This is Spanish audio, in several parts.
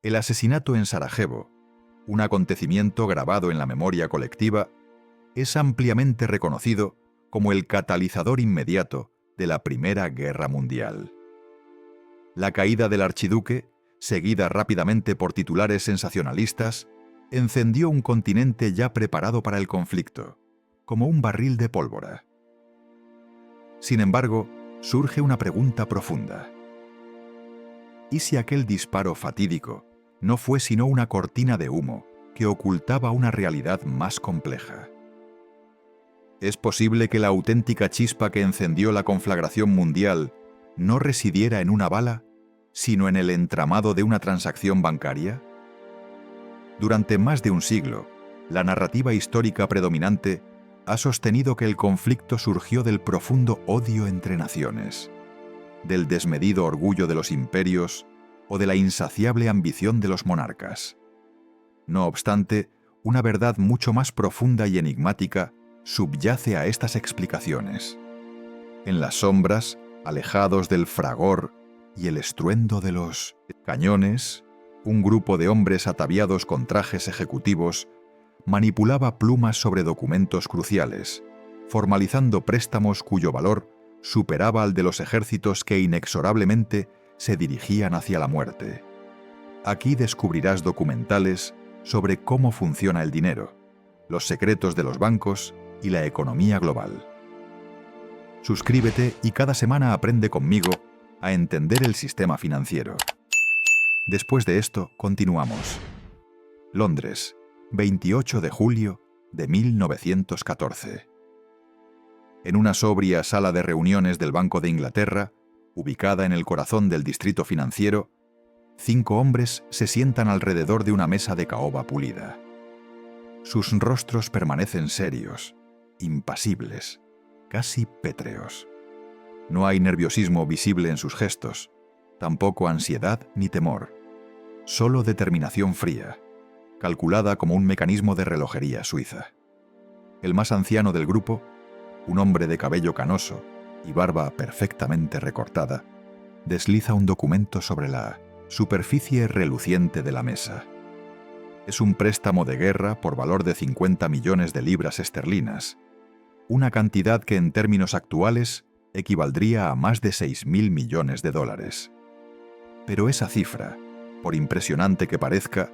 El asesinato en Sarajevo, un acontecimiento grabado en la memoria colectiva, es ampliamente reconocido como el catalizador inmediato de la Primera Guerra Mundial. La caída del archiduque, seguida rápidamente por titulares sensacionalistas, encendió un continente ya preparado para el conflicto, como un barril de pólvora. Sin embargo, surge una pregunta profunda. ¿Y si aquel disparo fatídico no fue sino una cortina de humo que ocultaba una realidad más compleja? ¿Es posible que la auténtica chispa que encendió la conflagración mundial no residiera en una bala, sino en el entramado de una transacción bancaria? Durante más de un siglo, la narrativa histórica predominante ha sostenido que el conflicto surgió del profundo odio entre naciones, del desmedido orgullo de los imperios o de la insaciable ambición de los monarcas. No obstante, una verdad mucho más profunda y enigmática subyace a estas explicaciones. En las sombras, alejados del fragor y el estruendo de los cañones, un grupo de hombres ataviados con trajes ejecutivos manipulaba plumas sobre documentos cruciales, formalizando préstamos cuyo valor superaba al de los ejércitos que inexorablemente se dirigían hacia la muerte. Aquí descubrirás documentales sobre cómo funciona el dinero, los secretos de los bancos y la economía global. Suscríbete y cada semana aprende conmigo a entender el sistema financiero. Después de esto, continuamos. Londres, 28 de julio de 1914. En una sobria sala de reuniones del Banco de Inglaterra, ubicada en el corazón del distrito financiero, 5 hombres se sientan alrededor de una mesa de caoba pulida. Sus rostros permanecen serios, impasibles, casi pétreos. No hay nerviosismo visible en sus gestos, tampoco ansiedad ni temor, solo determinación fría, calculada como un mecanismo de relojería suiza. El más anciano del grupo, un hombre de cabello canoso y barba perfectamente recortada, desliza un documento sobre la superficie reluciente de la mesa. Es un préstamo de guerra por valor de 50 millones de libras esterlinas, una cantidad que en términos actuales equivaldría a más de 6.000 millones de dólares. Pero esa cifra, por impresionante que parezca,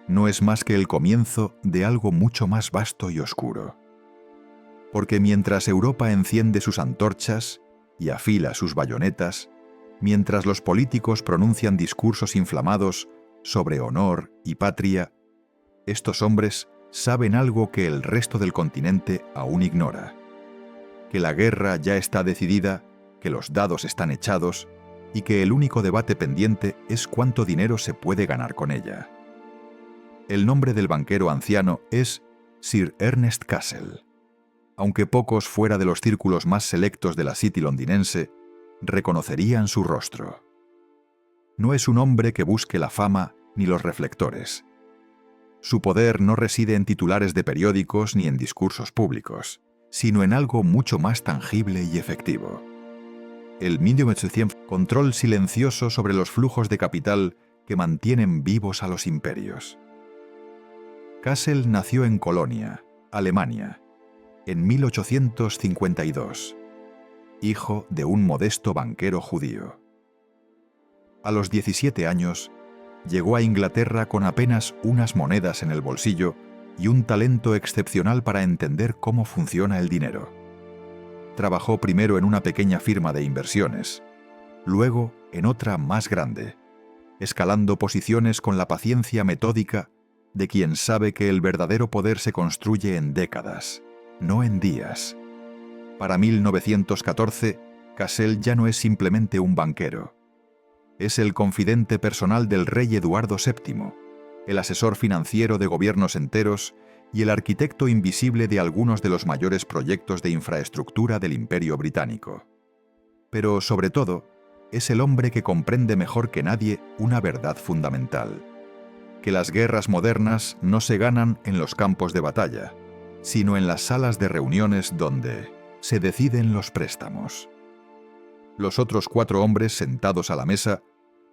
no es más que el comienzo de algo mucho más vasto y oscuro. Porque mientras Europa enciende sus antorchas y afila sus bayonetas, mientras los políticos pronuncian discursos inflamados sobre honor y patria, estos hombres saben algo que el resto del continente aún ignora: que la guerra ya está decidida, que los dados están echados y que el único debate pendiente es cuánto dinero se puede ganar con ella. El nombre del banquero anciano es Sir Ernest Cassel, aunque pocos fuera de los círculos más selectos de la City londinense reconocerían su rostro. No es un hombre que busque la fama ni los reflectores. Su poder no reside en titulares de periódicos ni en discursos públicos, sino en algo mucho más tangible y efectivo. El control silencioso sobre los flujos de capital que mantienen vivos a los imperios. Cassel nació en Colonia, Alemania, en 1852, hijo de un modesto banquero judío. A los 17 años, llegó a Inglaterra con apenas unas monedas en el bolsillo y un talento excepcional para entender cómo funciona el dinero. Trabajó primero en una pequeña firma de inversiones, luego en otra más grande, escalando posiciones con la paciencia metódica de quien sabe que el verdadero poder se construye en décadas, no en días. Para 1914, Cassel ya no es simplemente un banquero. Es el confidente personal del rey Eduardo VII, el asesor financiero de gobiernos enteros y el arquitecto invisible de algunos de los mayores proyectos de infraestructura del Imperio Británico. Pero, sobre todo, es el hombre que comprende mejor que nadie una verdad fundamental: que las guerras modernas no se ganan en los campos de batalla, sino en las salas de reuniones donde se deciden los préstamos. Los otros 4 hombres sentados a la mesa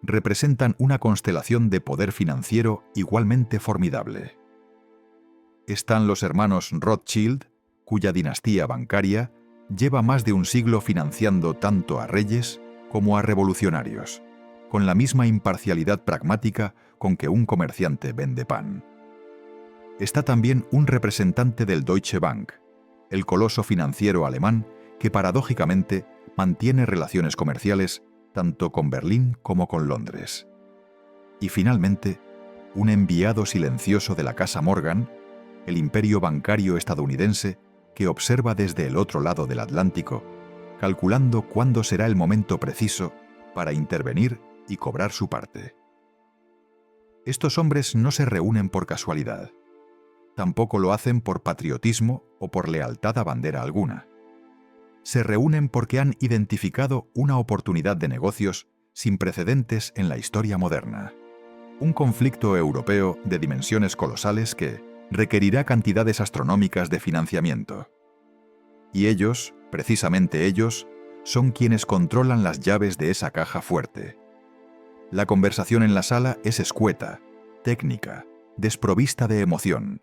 representan una constelación de poder financiero igualmente formidable. Están los hermanos Rothschild, cuya dinastía bancaria lleva más de un siglo financiando tanto a reyes como a revolucionarios, con la misma imparcialidad pragmática con que un comerciante vende pan. Está también un representante del Deutsche Bank, el coloso financiero alemán que paradójicamente mantiene relaciones comerciales tanto con Berlín como con Londres. Y finalmente, un enviado silencioso de la Casa Morgan, el imperio bancario estadounidense, que observa desde el otro lado del Atlántico, calculando cuándo será el momento preciso para intervenir y cobrar su parte. Estos hombres no se reúnen por casualidad. Tampoco lo hacen por patriotismo o por lealtad a bandera alguna. Se reúnen porque han identificado una oportunidad de negocios sin precedentes en la historia moderna. Un conflicto europeo de dimensiones colosales que requerirá cantidades astronómicas de financiamiento. Y ellos, precisamente ellos, son quienes controlan las llaves de esa caja fuerte. La conversación en la sala es escueta, técnica, desprovista de emoción.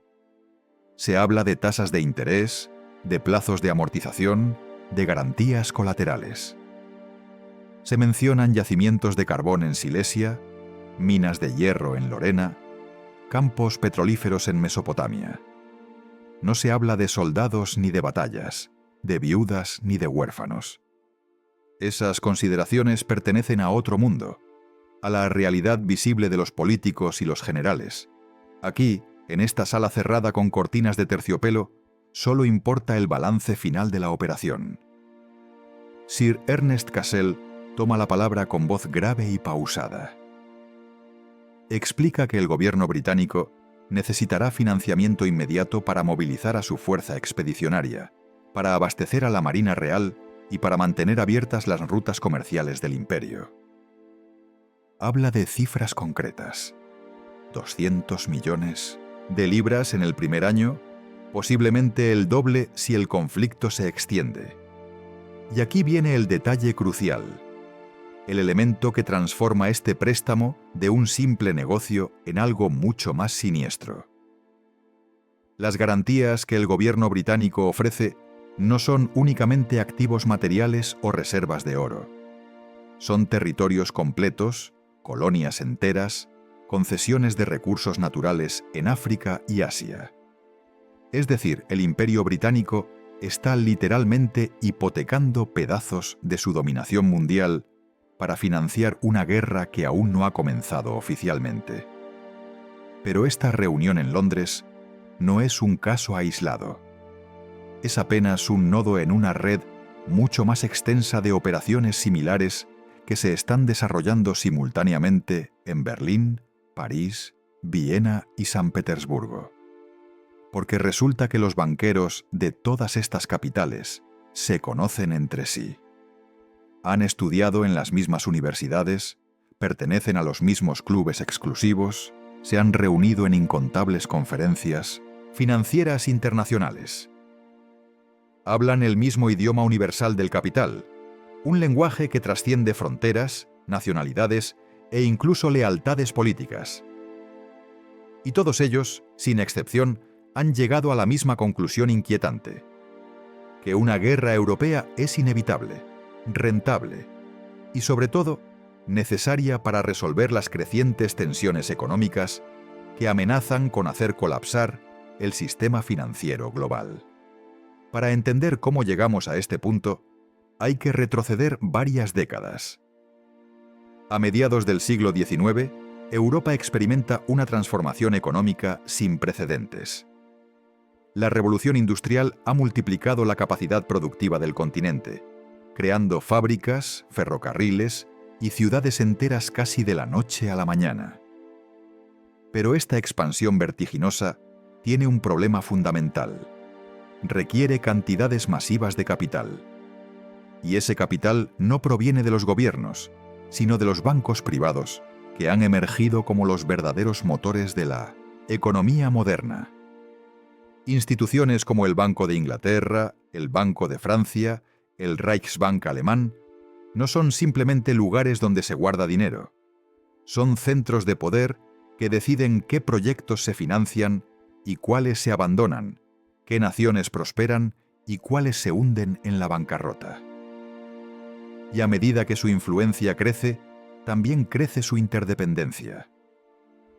Se habla de tasas de interés, de plazos de amortización, de garantías colaterales. Se mencionan yacimientos de carbón en Silesia, minas de hierro en Lorena, campos petrolíferos en Mesopotamia. No se habla de soldados ni de batallas, de viudas ni de huérfanos. Esas consideraciones pertenecen a otro mundo, a la realidad visible de los políticos y los generales. Aquí, en esta sala cerrada con cortinas de terciopelo, solo importa el balance final de la operación. Sir Ernest Cassell toma la palabra con voz grave y pausada. Explica que el gobierno británico necesitará financiamiento inmediato para movilizar a su fuerza expedicionaria, para abastecer a la Marina Real y para mantener abiertas las rutas comerciales del imperio. Habla de cifras concretas. 200 millones de libras en el primer año, posiblemente el doble si el conflicto se extiende. Y aquí viene el detalle crucial, el elemento que transforma este préstamo de un simple negocio en algo mucho más siniestro. Las garantías que el gobierno británico ofrece no son únicamente activos materiales o reservas de oro. Son territorios completos, colonias enteras, concesiones de recursos naturales en África y Asia. Es decir, el imperio británico está literalmente hipotecando pedazos de su dominación mundial para financiar una guerra que aún no ha comenzado oficialmente. Pero esta reunión en Londres no es un caso aislado. Es apenas un nodo en una red mucho más extensa de operaciones similares que se están desarrollando simultáneamente en Berlín, París, Viena y San Petersburgo. Porque resulta que los banqueros de todas estas capitales se conocen entre sí. Han estudiado en las mismas universidades, pertenecen a los mismos clubes exclusivos, se han reunido en incontables conferencias financieras internacionales. Hablan el mismo idioma universal del capital, un lenguaje que trasciende fronteras, nacionalidades e incluso lealtades políticas. Y todos ellos, sin excepción, han llegado a la misma conclusión inquietante: que una guerra europea es inevitable, rentable y, sobre todo, necesaria para resolver las crecientes tensiones económicas que amenazan con hacer colapsar el sistema financiero global. Para entender cómo llegamos a este punto, hay que retroceder varias décadas. A mediados del siglo XIX, Europa experimenta una transformación económica sin precedentes. La revolución industrial ha multiplicado la capacidad productiva del continente, creando fábricas, ferrocarriles y ciudades enteras casi de la noche a la mañana. Pero esta expansión vertiginosa tiene un problema fundamental: requiere cantidades masivas de capital. Y ese capital no proviene de los gobiernos, sino de los bancos privados, que han emergido como los verdaderos motores de la economía moderna. Instituciones como el Banco de Inglaterra, el Banco de Francia, el Reichsbank alemán, no son simplemente lugares donde se guarda dinero, Son centros de poder que deciden qué proyectos se financian y cuáles se abandonan, qué naciones prosperan y cuáles se hunden en la bancarrota. Y a medida que su influencia crece, también crece su interdependencia.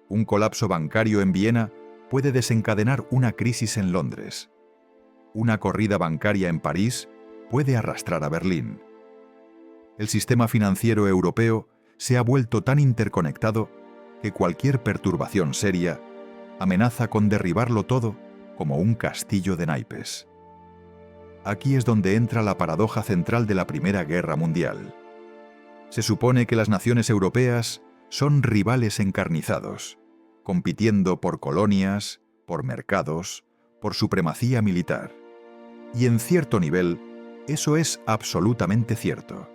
Un colapso bancario en Viena puede desencadenar una crisis en Londres. Una corrida bancaria en París puede arrastrar a Berlín. El sistema financiero europeo se ha vuelto tan interconectado que cualquier perturbación seria amenaza con derribarlo todo como un castillo de naipes. Aquí es donde entra la paradoja central de la Primera Guerra Mundial. Se supone que las naciones europeas son rivales encarnizados, compitiendo por colonias, por mercados, por supremacía militar. Y en cierto nivel, eso es absolutamente cierto.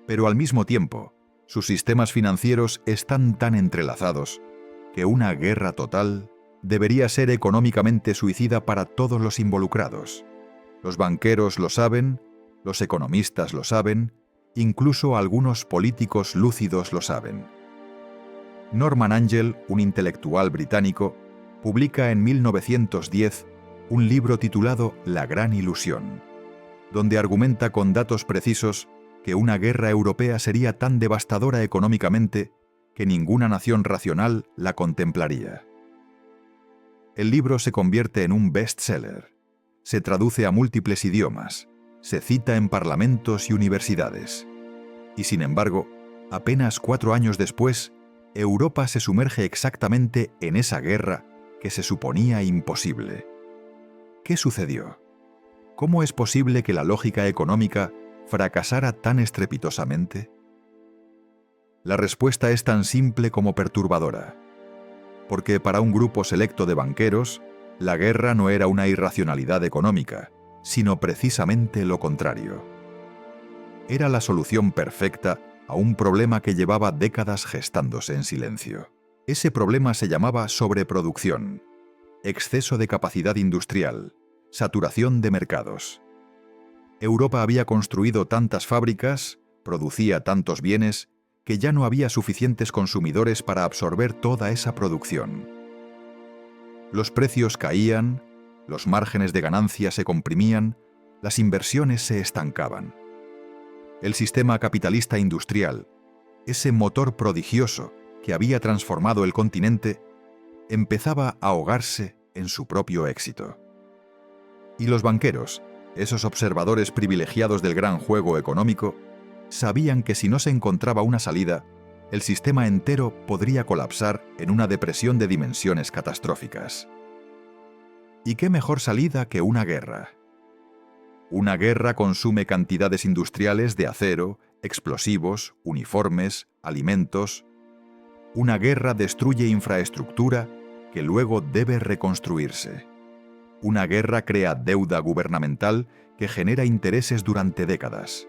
Pero al mismo tiempo, sus sistemas financieros están tan entrelazados que una guerra total debería ser económicamente suicida para todos los involucrados. Los banqueros lo saben, los economistas lo saben, incluso algunos políticos lúcidos lo saben. Norman Angell, un intelectual británico, publica en 1910 un libro titulado La Gran Ilusión, donde argumenta con datos precisos que una guerra europea sería tan devastadora económicamente que ninguna nación racional la contemplaría. El libro se convierte en un bestseller, se traduce a múltiples idiomas, se cita en parlamentos y universidades. Y sin embargo, apenas 4 años después, Europa se sumerge exactamente en esa guerra que se suponía imposible. ¿Qué sucedió? ¿Cómo es posible que la lógica económica fracasara tan estrepitosamente? La respuesta es tan simple como perturbadora. Porque para un grupo selecto de banqueros, la guerra no era una irracionalidad económica, sino precisamente lo contrario. Era la solución perfecta a un problema que llevaba décadas gestándose en silencio. Ese problema se llamaba sobreproducción, exceso de capacidad industrial, saturación de mercados. Europa había construido tantas fábricas, producía tantos bienes, que ya no había suficientes consumidores para absorber toda esa producción. Los precios caían, los márgenes de ganancia se comprimían, las inversiones se estancaban. El sistema capitalista industrial, ese motor prodigioso que había transformado el continente, empezaba a ahogarse en su propio éxito. Y los banqueros, esos observadores privilegiados del gran juego económico, sabían que si no se encontraba una salida, el sistema entero podría colapsar en una depresión de dimensiones catastróficas. ¿Y qué mejor salida que una guerra? Una guerra consume cantidades industriales de acero, explosivos, uniformes, alimentos. Una guerra destruye infraestructura que luego debe reconstruirse. Una guerra crea deuda gubernamental que genera intereses durante décadas.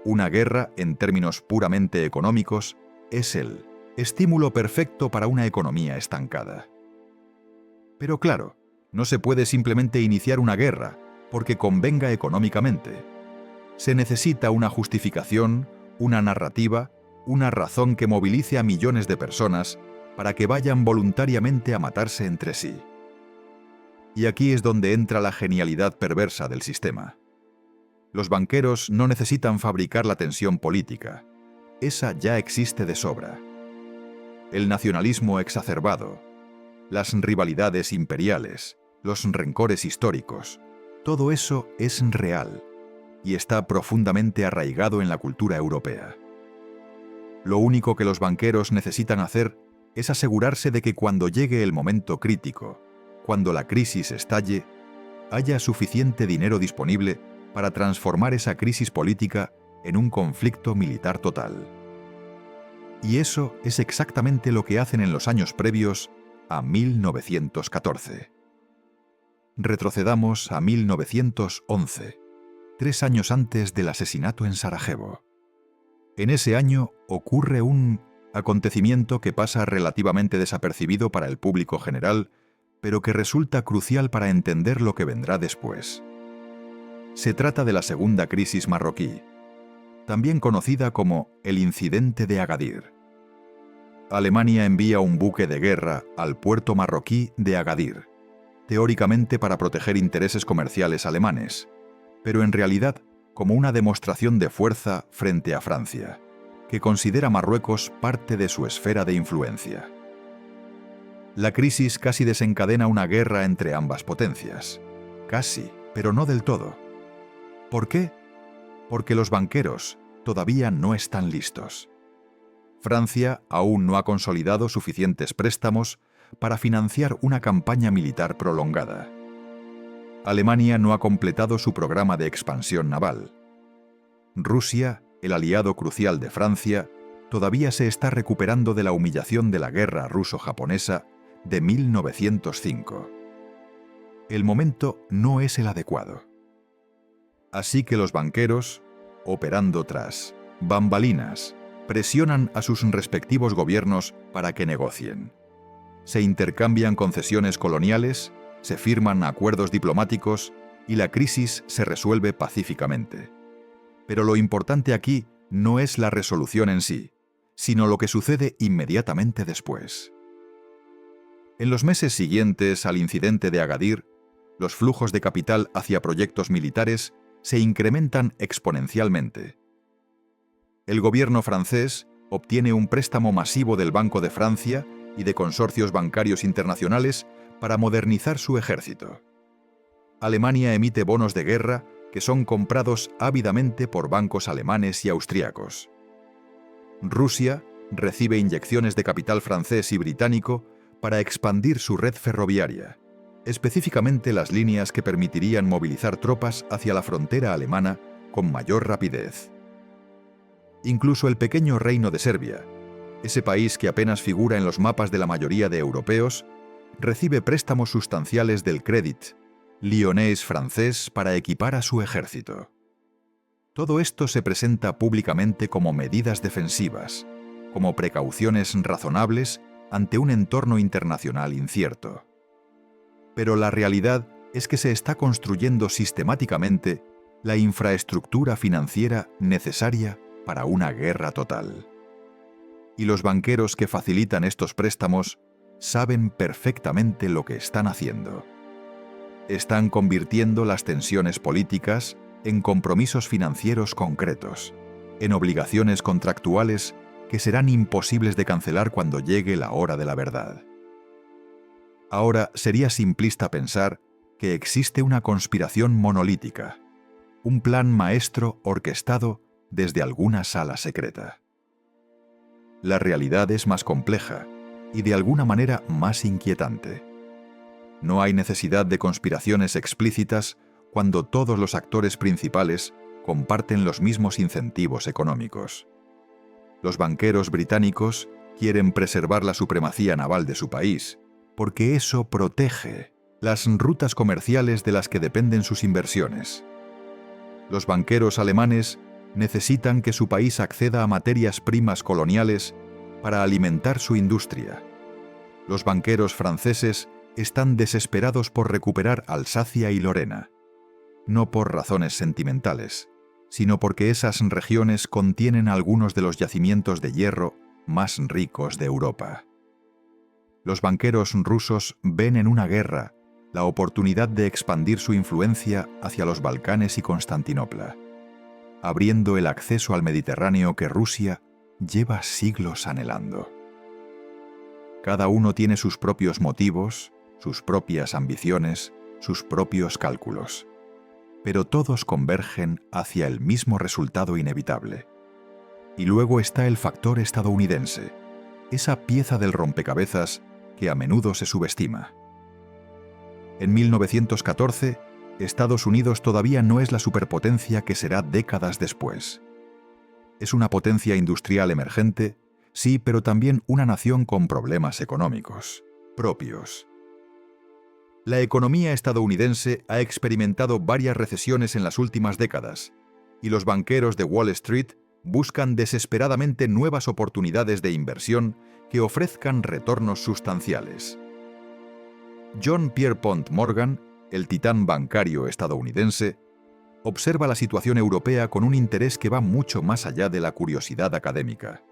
Una guerra, en términos puramente económicos, es el estímulo perfecto para una economía estancada. Pero claro, no se puede simplemente iniciar una guerra porque convenga económicamente. Se necesita una justificación, una narrativa, una razón que movilice a millones de personas para que vayan voluntariamente a matarse entre sí. Y aquí es donde entra la genialidad perversa del sistema. Los banqueros no necesitan fabricar la tensión política. Esa ya existe de sobra. El nacionalismo exacerbado, las rivalidades imperiales, los rencores históricos, todo eso es real y está profundamente arraigado en la cultura europea. Lo único que los banqueros necesitan hacer es asegurarse de que cuando llegue el momento crítico, cuando la crisis estalle, haya suficiente dinero disponible para transformar esa crisis política en un conflicto militar total. Y eso es exactamente lo que hacen en los años previos a 1914. Retrocedamos a 1911, 3 años antes del asesinato en Sarajevo. En ese año ocurre un acontecimiento que pasa relativamente desapercibido para el público general, pero que resulta crucial para entender lo que vendrá después. Se trata de la segunda crisis marroquí, también conocida como el incidente de Agadir. Alemania envía un buque de guerra al puerto marroquí de Agadir, teóricamente para proteger intereses comerciales alemanes, pero en realidad como una demostración de fuerza frente a Francia, que considera Marruecos parte de su esfera de influencia. La crisis casi desencadena una guerra entre ambas potencias. Casi, pero no del todo. ¿Por qué? Porque los banqueros todavía no están listos. Francia aún no ha consolidado suficientes préstamos para financiar una campaña militar prolongada. Alemania no ha completado su programa de expansión naval. Rusia, el aliado crucial de Francia, todavía se está recuperando de la humillación de la guerra ruso-japonesa de 1905. El momento no es el adecuado. Así que los banqueros, operando tras bambalinas, presionan a sus respectivos gobiernos para que negocien. Se intercambian concesiones coloniales, se firman acuerdos diplomáticos y la crisis se resuelve pacíficamente. Pero lo importante aquí no es la resolución en sí, sino lo que sucede inmediatamente después. En los meses siguientes al incidente de Agadir, los flujos de capital hacia proyectos militares se incrementan exponencialmente. El gobierno francés obtiene un préstamo masivo del Banco de Francia y de consorcios bancarios internacionales para modernizar su ejército. Alemania emite bonos de guerra que son comprados ávidamente por bancos alemanes y austriacos. Rusia recibe inyecciones de capital francés y británico para expandir su red ferroviaria, específicamente las líneas que permitirían movilizar tropas hacia la frontera alemana con mayor rapidez. Incluso el pequeño reino de Serbia, ese país que apenas figura en los mapas de la mayoría de europeos, recibe préstamos sustanciales del Crédit Lyonnais francés para equipar a su ejército. Todo esto se presenta públicamente como medidas defensivas, como precauciones razonables ante un entorno internacional incierto. Pero la realidad es que se está construyendo sistemáticamente la infraestructura financiera necesaria para una guerra total. Y los banqueros que facilitan estos préstamos saben perfectamente lo que están haciendo. Están convirtiendo las tensiones políticas en compromisos financieros concretos, en obligaciones contractuales que serán imposibles de cancelar cuando llegue la hora de la verdad. Ahora sería simplista pensar que existe una conspiración monolítica, un plan maestro orquestado desde alguna sala secreta. La realidad es más compleja y de alguna manera más inquietante. No hay necesidad de conspiraciones explícitas cuando todos los actores principales comparten los mismos incentivos económicos. Los banqueros británicos quieren preservar la supremacía naval de su país, porque eso protege las rutas comerciales de las que dependen sus inversiones. Los banqueros alemanes necesitan que su país acceda a materias primas coloniales para alimentar su industria. Los banqueros franceses están desesperados por recuperar Alsacia y Lorena, no por razones sentimentales, sino porque esas regiones contienen algunos de los yacimientos de hierro más ricos de Europa. Los banqueros rusos ven en una guerra la oportunidad de expandir su influencia hacia los Balcanes y Constantinopla, abriendo el acceso al Mediterráneo que Rusia lleva siglos anhelando. Cada uno tiene sus propios motivos, sus propias ambiciones, sus propios cálculos, pero todos convergen hacia el mismo resultado inevitable. Y luego está el factor estadounidense, esa pieza del rompecabezas que a menudo se subestima. En 1914, Estados Unidos todavía no es la superpotencia que será décadas después. Es una potencia industrial emergente, sí, pero también una nación con problemas económicos propios. La economía estadounidense ha experimentado varias recesiones en las últimas décadas, y los banqueros de Wall Street buscan desesperadamente nuevas oportunidades de inversión que ofrezcan retornos sustanciales. John Pierpont Morgan, el titán bancario estadounidense, observa la situación europea con un interés que va mucho más allá de la curiosidad académica.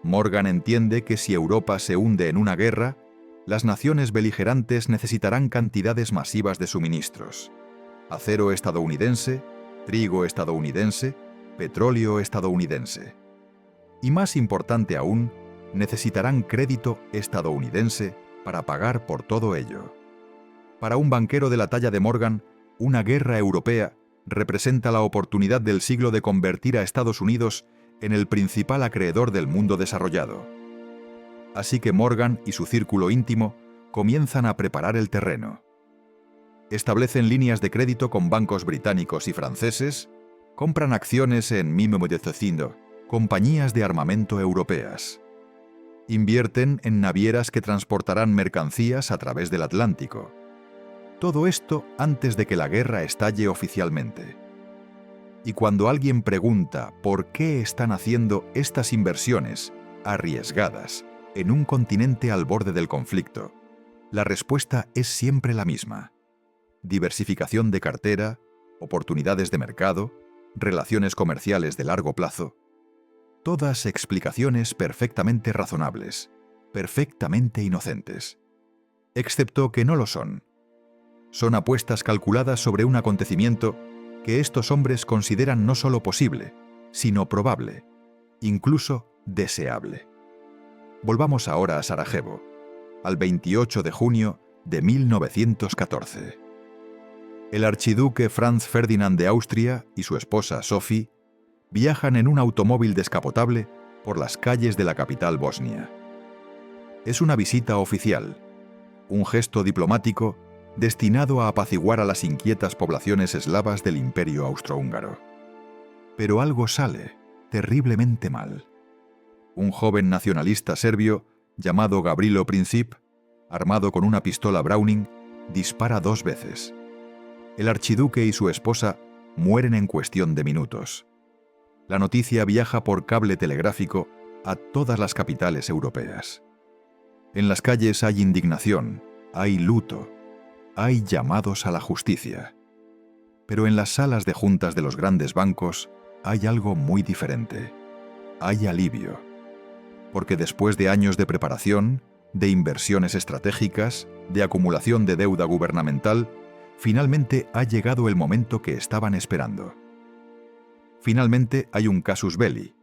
Morgan entiende que si Europa se hunde en una guerra, las naciones beligerantes necesitarán cantidades masivas de suministros: acero estadounidense, trigo estadounidense, petróleo estadounidense. Y más importante aún, necesitarán crédito estadounidense para pagar por todo ello. Para un banquero de la talla de Morgan, una guerra europea representa la oportunidad del siglo de convertir a Estados Unidos en el principal acreedor del mundo desarrollado. Así que Morgan y su círculo íntimo comienzan a preparar el terreno. Establecen líneas de crédito con bancos británicos y franceses, compran acciones en Mimo de Cocindo, compañías de armamento europeas. Invierten en navieras que transportarán mercancías a través del Atlántico. Todo esto antes de que la guerra estalle oficialmente. Y cuando alguien pregunta por qué están haciendo estas inversiones arriesgadas en un continente al borde del conflicto, la respuesta es siempre la misma: diversificación de cartera, oportunidades de mercado, relaciones comerciales de largo plazo. Todas explicaciones perfectamente razonables, perfectamente inocentes. Excepto que no lo son. Son apuestas calculadas sobre un acontecimiento que estos hombres consideran no solo posible, sino probable, incluso deseable. Volvamos ahora a Sarajevo, al 28 de junio de 1914. El archiduque Franz Ferdinand de Austria y su esposa Sophie viajan en un automóvil descapotable por las calles de la capital bosnia. Es una visita oficial, un gesto diplomático destinado a apaciguar a las inquietas poblaciones eslavas del Imperio Austrohúngaro. Pero algo sale terriblemente mal. Un joven nacionalista serbio llamado Gavrilo Princip, armado con una pistola Browning, dispara 2 veces. El archiduque y su esposa mueren en cuestión de minutos. La noticia viaja por cable telegráfico a todas las capitales europeas. En las calles hay indignación, hay luto, hay llamados a la justicia. Pero en las salas de juntas de los grandes bancos hay algo muy diferente. Hay alivio. Porque después de años de preparación, de inversiones estratégicas, de acumulación de deuda gubernamental, finalmente ha llegado el momento que estaban esperando. Finalmente hay un casus belli,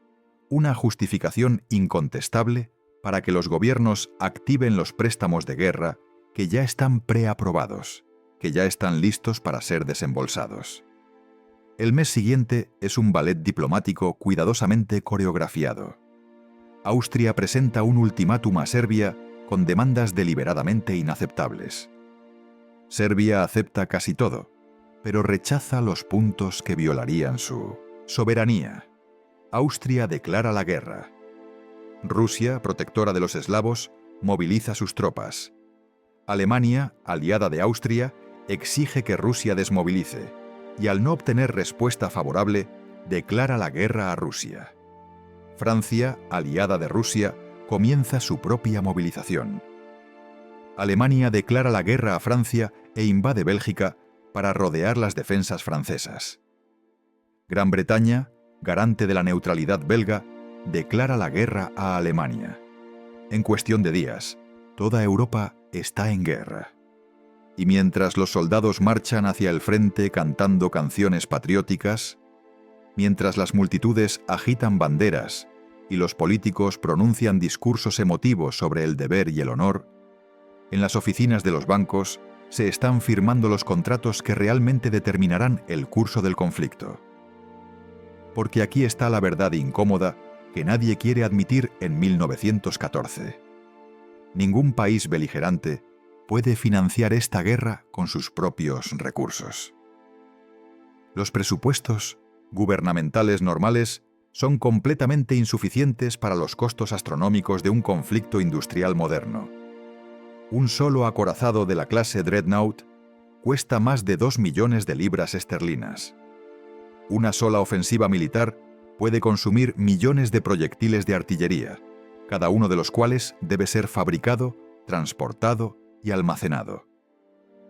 una justificación incontestable para que los gobiernos activen los préstamos de guerra que ya están preaprobados, que ya están listos para ser desembolsados. El mes siguiente es un ballet diplomático cuidadosamente coreografiado. Austria presenta un ultimátum a Serbia con demandas deliberadamente inaceptables. Serbia acepta casi todo, pero rechaza los puntos que violarían su soberanía. Austria declara la guerra. Rusia, protectora de los eslavos, moviliza sus tropas. Alemania, aliada de Austria, exige que Rusia desmovilice y, al no obtener respuesta favorable, declara la guerra a Rusia. Francia, aliada de Rusia, comienza su propia movilización. Alemania declara la guerra a Francia e invade Bélgica para rodear las defensas francesas. Gran Bretaña, garante de la neutralidad belga, declara la guerra a Alemania. En cuestión de días, toda Europa está en guerra. Y mientras los soldados marchan hacia el frente cantando canciones patrióticas, mientras las multitudes agitan banderas y los políticos pronuncian discursos emotivos sobre el deber y el honor, en las oficinas de los bancos se están firmando los contratos que realmente determinarán el curso del conflicto. Porque aquí está la verdad incómoda que nadie quiere admitir en 1914. Ningún país beligerante puede financiar esta guerra con sus propios recursos. Los presupuestos gubernamentales normales son completamente insuficientes para los costos astronómicos de un conflicto industrial moderno. Un solo acorazado de la clase Dreadnought cuesta más de 2 millones de libras esterlinas. Una sola ofensiva militar puede consumir millones de proyectiles de artillería, cada uno de los cuales debe ser fabricado, transportado y almacenado.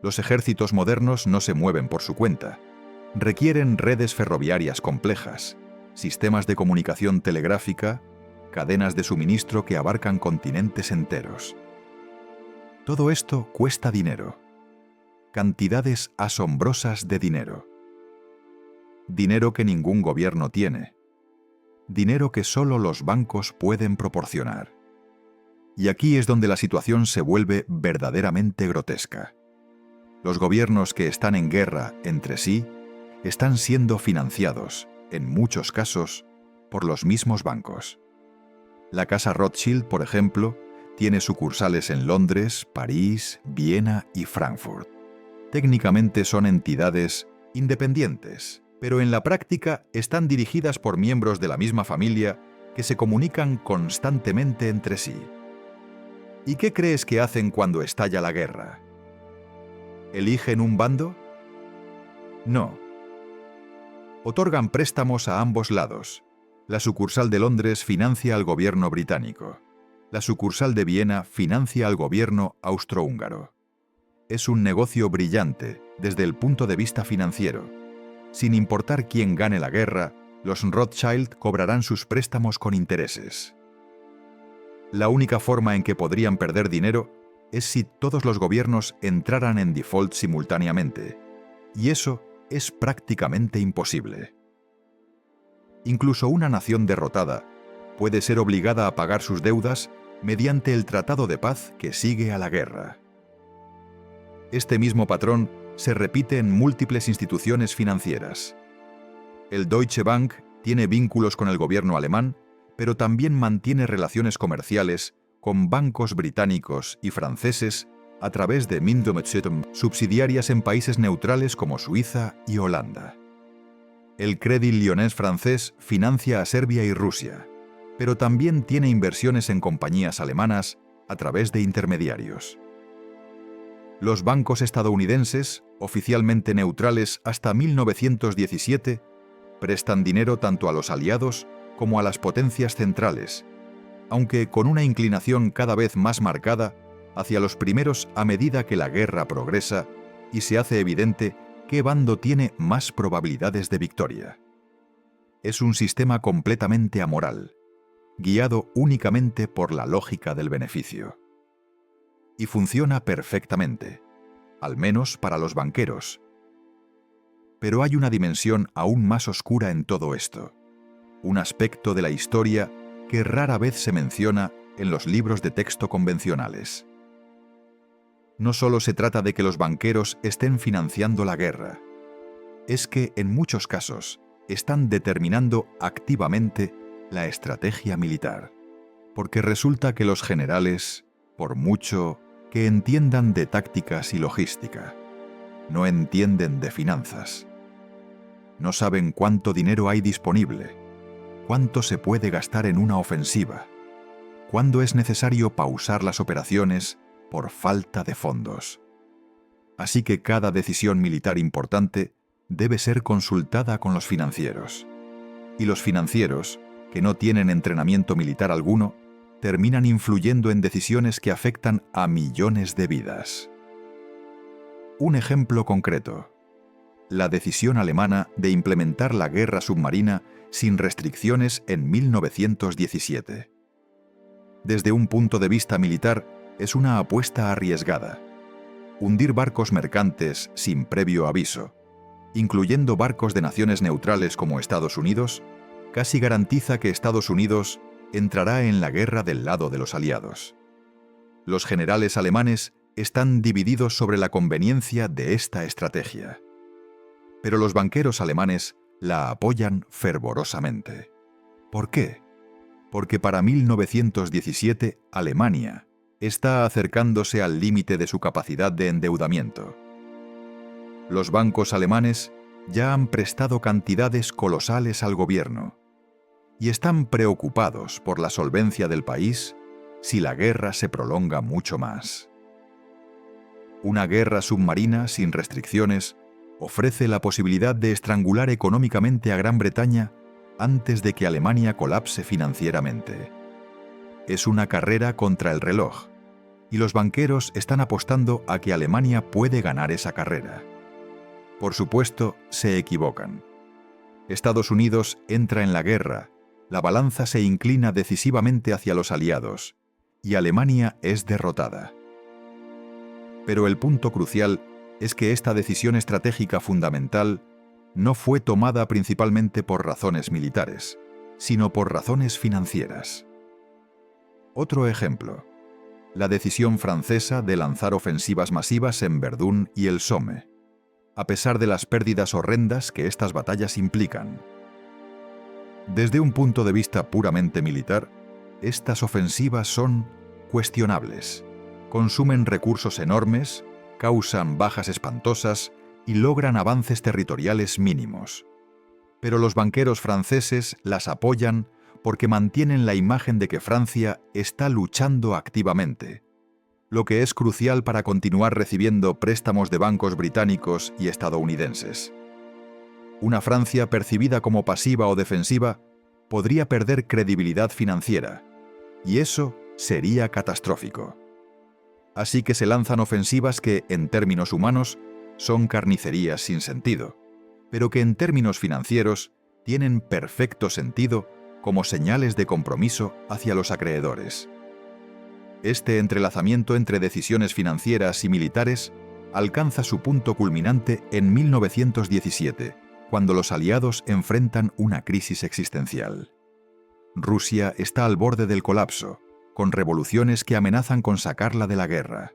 Los ejércitos modernos no se mueven por su cuenta. Requieren redes ferroviarias complejas, sistemas de comunicación telegráfica, cadenas de suministro que abarcan continentes enteros. Todo esto cuesta dinero. Cantidades asombrosas de dinero. Dinero que ningún gobierno tiene. Dinero que solo los bancos pueden proporcionar. Y aquí es donde la situación se vuelve verdaderamente grotesca. Los gobiernos que están en guerra entre sí están siendo financiados, en muchos casos, por los mismos bancos. La Casa Rothschild, por ejemplo, tiene sucursales en Londres, París, Viena y Frankfurt. Técnicamente son entidades independientes, pero en la práctica están dirigidas por miembros de la misma familia que se comunican constantemente entre sí. ¿Y qué crees que hacen cuando estalla la guerra? ¿Eligen un bando? No. Otorgan préstamos a ambos lados. La sucursal de Londres financia al gobierno británico. La sucursal de Viena financia al gobierno austrohúngaro. Es un negocio brillante desde el punto de vista financiero. Sin importar quién gane la guerra, los Rothschild cobrarán sus préstamos con intereses. La única forma en que podrían perder dinero es si todos los gobiernos entraran en default simultáneamente, y eso es prácticamente imposible. Incluso una nación derrotada puede ser obligada a pagar sus deudas mediante el tratado de paz que sigue a la guerra. Este mismo patrón se repite en múltiples instituciones financieras. El Deutsche Bank tiene vínculos con el gobierno alemán, pero también mantiene relaciones comerciales con bancos británicos y franceses a través de Myndigheiten subsidiarias en países neutrales como Suiza y Holanda. El Crédit Lyonnais francés financia a Serbia y Rusia, pero también tiene inversiones en compañías alemanas a través de intermediarios. Los bancos estadounidenses, oficialmente neutrales hasta 1917, prestan dinero tanto a los aliados como a las potencias centrales, aunque con una inclinación cada vez más marcada hacia los primeros a medida que la guerra progresa y se hace evidente qué bando tiene más probabilidades de victoria. Es un sistema completamente amoral, guiado únicamente por la lógica del beneficio. Y funciona perfectamente, al menos para los banqueros. Pero hay una dimensión aún más oscura en todo esto, un aspecto de la historia que rara vez se menciona en los libros de texto convencionales. No solo se trata de que los banqueros estén financiando la guerra, es que en muchos casos están determinando activamente la estrategia militar, porque resulta que los generales, por mucho que entiendan de tácticas y logística, no entienden de finanzas. No saben cuánto dinero hay disponible, cuánto se puede gastar en una ofensiva, cuándo es necesario pausar las operaciones por falta de fondos. Así que cada decisión militar importante debe ser consultada con los financieros. Y los financieros, que no tienen entrenamiento militar alguno, terminan influyendo en decisiones que afectan a millones de vidas. Un ejemplo concreto: la decisión alemana de implementar la guerra submarina sin restricciones en 1917. Desde un punto de vista militar, es una apuesta arriesgada. Hundir barcos mercantes sin previo aviso, incluyendo barcos de naciones neutrales como Estados Unidos, casi garantiza que Estados Unidos entrará en la guerra del lado de los aliados. Los generales alemanes están divididos sobre la conveniencia de esta estrategia. Pero los banqueros alemanes la apoyan fervorosamente. ¿Por qué? Porque para 1917 Alemania está acercándose al límite de su capacidad de endeudamiento. Los bancos alemanes ya han prestado cantidades colosales al gobierno y están preocupados por la solvencia del país si la guerra se prolonga mucho más. Una guerra submarina sin restricciones ofrece la posibilidad de estrangular económicamente a Gran Bretaña antes de que Alemania colapse financieramente. Es una carrera contra el reloj, y los banqueros están apostando a que Alemania puede ganar esa carrera. Por supuesto, se equivocan. Estados Unidos entra en la guerra la balanza se inclina decisivamente hacia los aliados y Alemania es derrotada. Pero el punto crucial es que esta decisión estratégica fundamental no fue tomada principalmente por razones militares, sino por razones financieras. Otro ejemplo, la decisión francesa de lanzar ofensivas masivas en Verdún y el Somme, a pesar de las pérdidas horrendas que estas batallas implican. Desde un punto de vista puramente militar, estas ofensivas son cuestionables, consumen recursos enormes, causan bajas espantosas y logran avances territoriales mínimos. Pero los banqueros franceses las apoyan porque mantienen la imagen de que Francia está luchando activamente, lo que es crucial para continuar recibiendo préstamos de bancos británicos y estadounidenses. Una Francia percibida como pasiva o defensiva podría perder credibilidad financiera, y eso sería catastrófico. Así que se lanzan ofensivas que, en términos humanos, son carnicerías sin sentido, pero que en términos financieros tienen perfecto sentido como señales de compromiso hacia los acreedores. Este entrelazamiento entre decisiones financieras y militares alcanza su punto culminante en 1917, cuando los aliados enfrentan una crisis existencial. Rusia está al borde del colapso, con revoluciones que amenazan con sacarla de la guerra.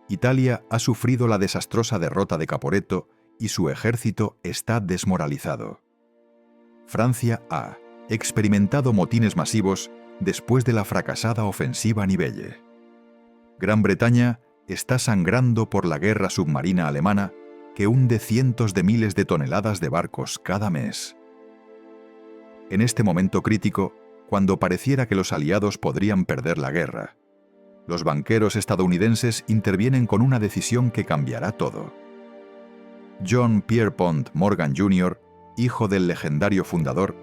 Italia ha sufrido la desastrosa derrota de Caporetto y su ejército está desmoralizado. Francia ha experimentado motines masivos después de la fracasada ofensiva Nivelle. Gran Bretaña está sangrando por la guerra submarina alemana que hunde cientos de miles de toneladas de barcos cada mes. En este momento crítico, cuando pareciera que los aliados podrían perder la guerra, los banqueros estadounidenses intervienen con una decisión que cambiará todo. John Pierpont Morgan Jr., hijo del legendario fundador,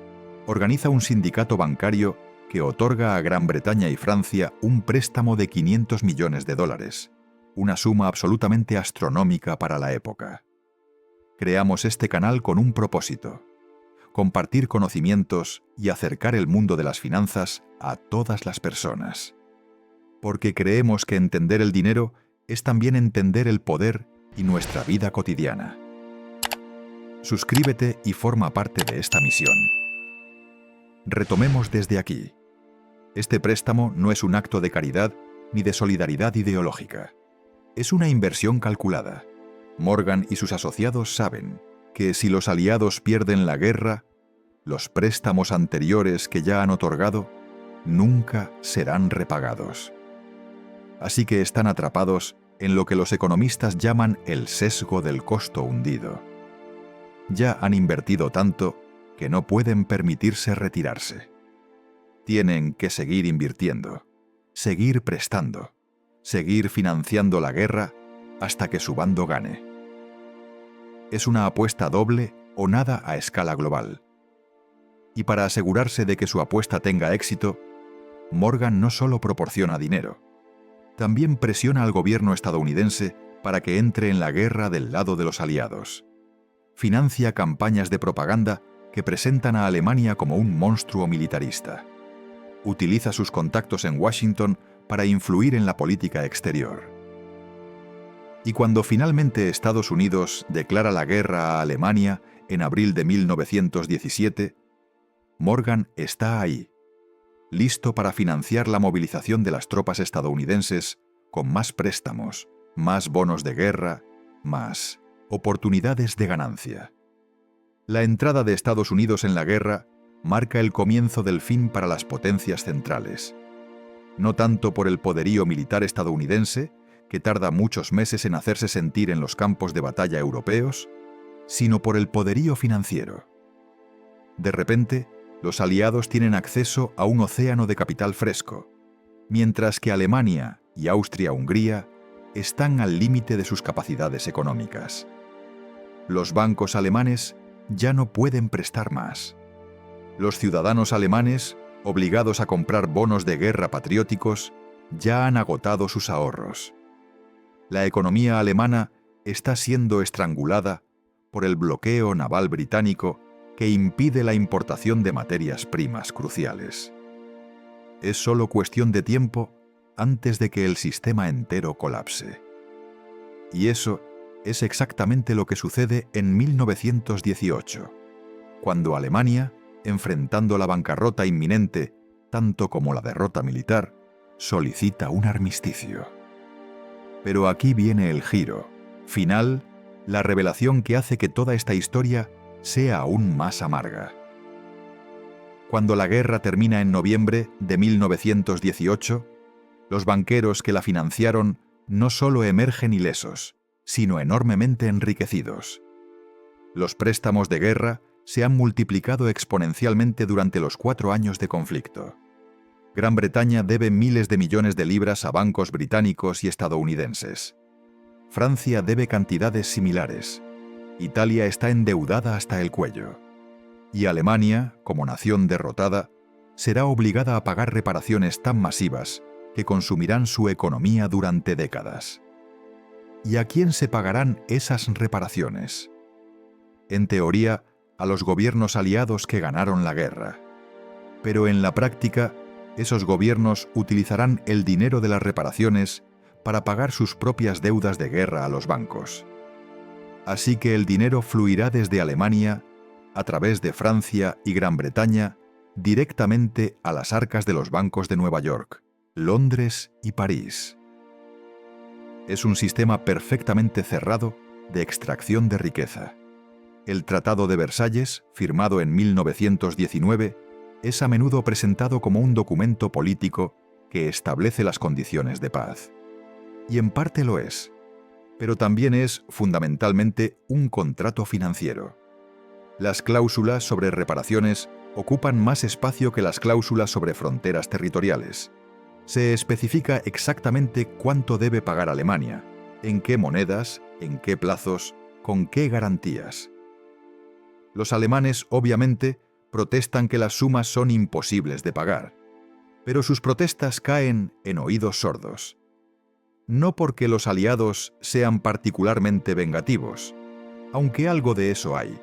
organiza un sindicato bancario que otorga a Gran Bretaña y Francia un préstamo de $500 millones, una suma absolutamente astronómica para la época. Creamos este canal con un propósito: compartir conocimientos y acercar el mundo de las finanzas a todas las personas. Porque creemos que entender el dinero es también entender el poder y nuestra vida cotidiana. Suscríbete y forma parte de esta misión. Retomemos desde aquí. Este préstamo no es un acto de caridad ni de solidaridad ideológica. Es una inversión calculada. Morgan y sus asociados saben que si los aliados pierden la guerra, los préstamos anteriores que ya han otorgado nunca serán repagados. Así que están atrapados en lo que los economistas llaman el sesgo del costo hundido. Ya han invertido tanto que no pueden permitirse retirarse. Tienen que seguir invirtiendo, seguir prestando, seguir financiando la guerra hasta que su bando gane. Es una apuesta doble o nada a escala global. Y para asegurarse de que su apuesta tenga éxito, Morgan no solo proporciona dinero, también presiona al gobierno estadounidense para que entre en la guerra del lado de los aliados. Financia campañas de propaganda que presentan a Alemania como un monstruo militarista. Utiliza sus contactos en Washington para influir en la política exterior. Y cuando finalmente Estados Unidos declara la guerra a Alemania en abril de 1917, Morgan está ahí, listo para financiar la movilización de las tropas estadounidenses con más préstamos, más bonos de guerra, más oportunidades de ganancia. La entrada de Estados Unidos en la guerra marca el comienzo del fin para las potencias centrales. No tanto por el poderío militar estadounidense, que tarda muchos meses en hacerse sentir en los campos de batalla europeos, sino por el poderío financiero. De repente, los aliados tienen acceso a un océano de capital fresco, mientras que Alemania y Austria-Hungría están al límite de sus capacidades económicas. Los bancos alemanes ya no pueden prestar más. Los ciudadanos alemanes, obligados a comprar bonos de guerra patrióticos, ya han agotado sus ahorros. La economía alemana está siendo estrangulada por el bloqueo naval británico que impide la importación de materias primas cruciales. Es solo cuestión de tiempo antes de que el sistema entero colapse. Y eso es exactamente lo que sucede en 1918, cuando Alemania, enfrentando la bancarrota inminente, tanto como la derrota militar, solicita un armisticio. Pero aquí viene el giro final, la revelación que hace que toda esta historia sea aún más amarga. Cuando la guerra termina en noviembre de 1918, los banqueros que la financiaron no solo emergen ilesos, sino enormemente enriquecidos. Los préstamos de guerra se han multiplicado exponencialmente durante los 4 años de conflicto. Gran Bretaña debe miles de millones de libras a bancos británicos y estadounidenses. Francia debe cantidades similares. Italia está endeudada hasta el cuello. Y Alemania, como nación derrotada, será obligada a pagar reparaciones tan masivas que consumirán su economía durante décadas. ¿Y a quién se pagarán esas reparaciones? En teoría, a los gobiernos aliados que ganaron la guerra. Pero en la práctica, esos gobiernos utilizarán el dinero de las reparaciones para pagar sus propias deudas de guerra a los bancos. Así que el dinero fluirá desde Alemania, a través de Francia y Gran Bretaña, directamente a las arcas de los bancos de Nueva York, Londres y París. Es un sistema perfectamente cerrado de extracción de riqueza. El Tratado de Versalles, firmado en 1919, es a menudo presentado como un documento político que establece las condiciones de paz. Y en parte lo es, pero también es, fundamentalmente, un contrato financiero. Las cláusulas sobre reparaciones ocupan más espacio que las cláusulas sobre fronteras territoriales. Se especifica exactamente cuánto debe pagar Alemania, en qué monedas, en qué plazos, con qué garantías. Los alemanes, obviamente, protestan que las sumas son imposibles de pagar, pero sus protestas caen en oídos sordos. No porque los aliados sean particularmente vengativos, aunque algo de eso hay,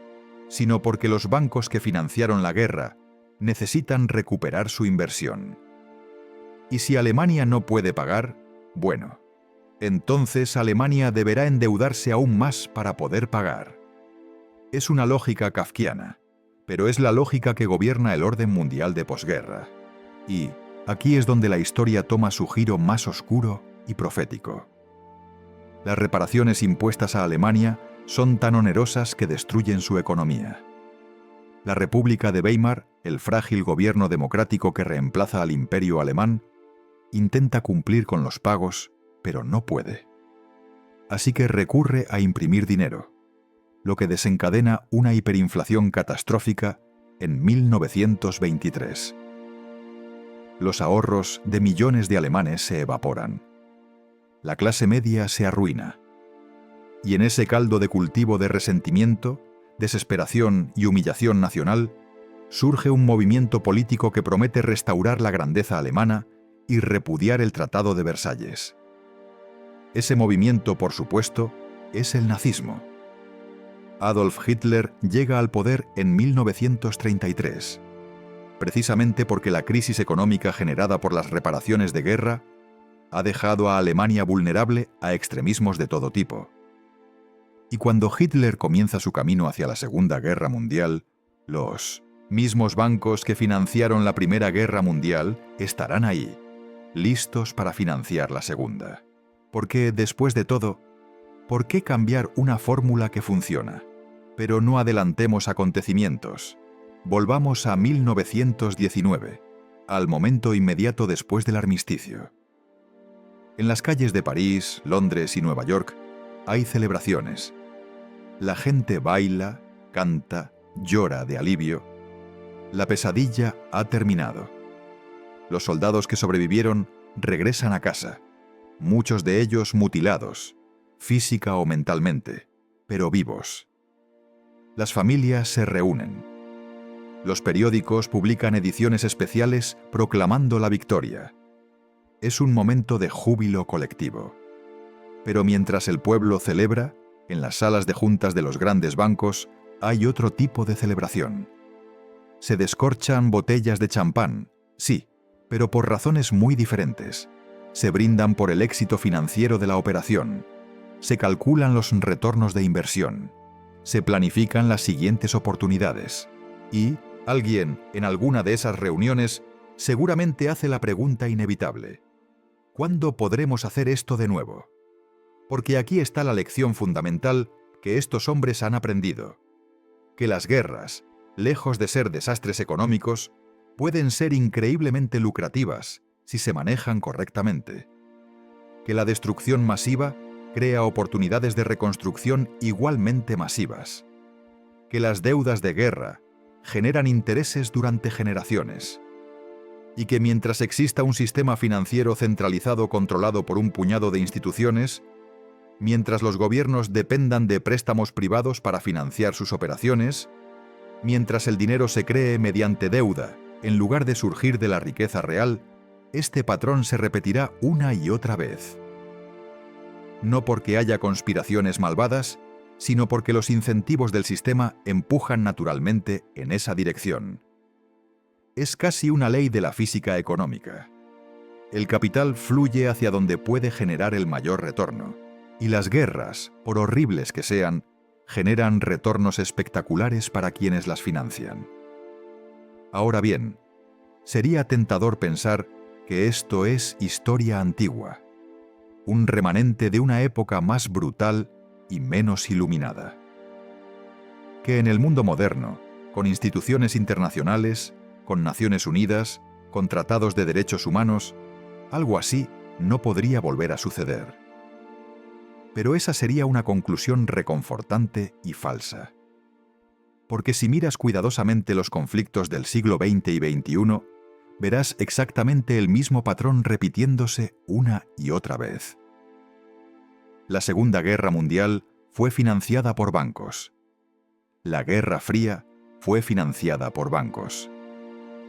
sino porque los bancos que financiaron la guerra necesitan recuperar su inversión. Y si Alemania no puede pagar, bueno, entonces Alemania deberá endeudarse aún más para poder pagar. Es una lógica kafkiana, pero es la lógica que gobierna el orden mundial de posguerra. Y aquí es donde la historia toma su giro más oscuro y profético. Las reparaciones impuestas a Alemania son tan onerosas que destruyen su economía. La República de Weimar, el frágil gobierno democrático que reemplaza al Imperio alemán, intenta cumplir con los pagos, pero no puede. Así que recurre a imprimir dinero, lo que desencadena una hiperinflación catastrófica en 1923. Los ahorros de millones de alemanes se evaporan. La clase media se arruina. Y en ese caldo de cultivo de resentimiento, desesperación y humillación nacional, surge un movimiento político que promete restaurar la grandeza alemana y repudiar el Tratado de Versalles. Ese movimiento, por supuesto, es el nazismo. Adolf Hitler llega al poder en 1933, precisamente porque la crisis económica generada por las reparaciones de guerra ha dejado a Alemania vulnerable a extremismos de todo tipo. Y cuando Hitler comienza su camino hacia la Segunda Guerra Mundial, los mismos bancos que financiaron la Primera Guerra Mundial estarán ahí, listos para financiar la Segunda. Porque, después de todo, ¿por qué cambiar una fórmula que funciona? Pero no adelantemos acontecimientos. Volvamos a 1919, al momento inmediato después del armisticio. En las calles de París, Londres y Nueva York hay celebraciones. La gente baila, canta, llora de alivio. La pesadilla ha terminado. Los soldados que sobrevivieron regresan a casa, muchos de ellos mutilados, física o mentalmente, pero vivos. Las familias se reúnen. Los periódicos publican ediciones especiales proclamando la victoria. Es un momento de júbilo colectivo. Pero mientras el pueblo celebra, en las salas de juntas de los grandes bancos, hay otro tipo de celebración. Se descorchan botellas de champán, sí, pero por razones muy diferentes. Se brindan por el éxito financiero de la operación. Se calculan los retornos de inversión. Se planifican las siguientes oportunidades. Y alguien, en alguna de esas reuniones, seguramente hace la pregunta inevitable: ¿cuándo podremos hacer esto de nuevo? Porque aquí está la lección fundamental que estos hombres han aprendido: que las guerras, lejos de ser desastres económicos, pueden ser increíblemente lucrativas si se manejan correctamente. Que la destrucción masiva crea oportunidades de reconstrucción igualmente masivas. Que las deudas de guerra generan intereses durante generaciones. Y que mientras exista un sistema financiero centralizado controlado por un puñado de instituciones, mientras los gobiernos dependan de préstamos privados para financiar sus operaciones, mientras el dinero se cree mediante deuda en lugar de surgir de la riqueza real, este patrón se repetirá una y otra vez. No porque haya conspiraciones malvadas, sino porque los incentivos del sistema empujan naturalmente en esa dirección. Es casi una ley de la física económica. El capital fluye hacia donde puede generar el mayor retorno, y las guerras, por horribles que sean, generan retornos espectaculares para quienes las financian. Ahora bien, sería tentador pensar que esto es historia antigua, un remanente de una época más brutal y menos iluminada. Que en el mundo moderno, con instituciones internacionales, con Naciones Unidas, con tratados de derechos humanos, algo así no podría volver a suceder. Pero esa sería una conclusión reconfortante y falsa. Porque si miras cuidadosamente los conflictos del siglo XX y XXI, verás exactamente el mismo patrón repitiéndose una y otra vez. La Segunda Guerra Mundial fue financiada por bancos. La Guerra Fría fue financiada por bancos.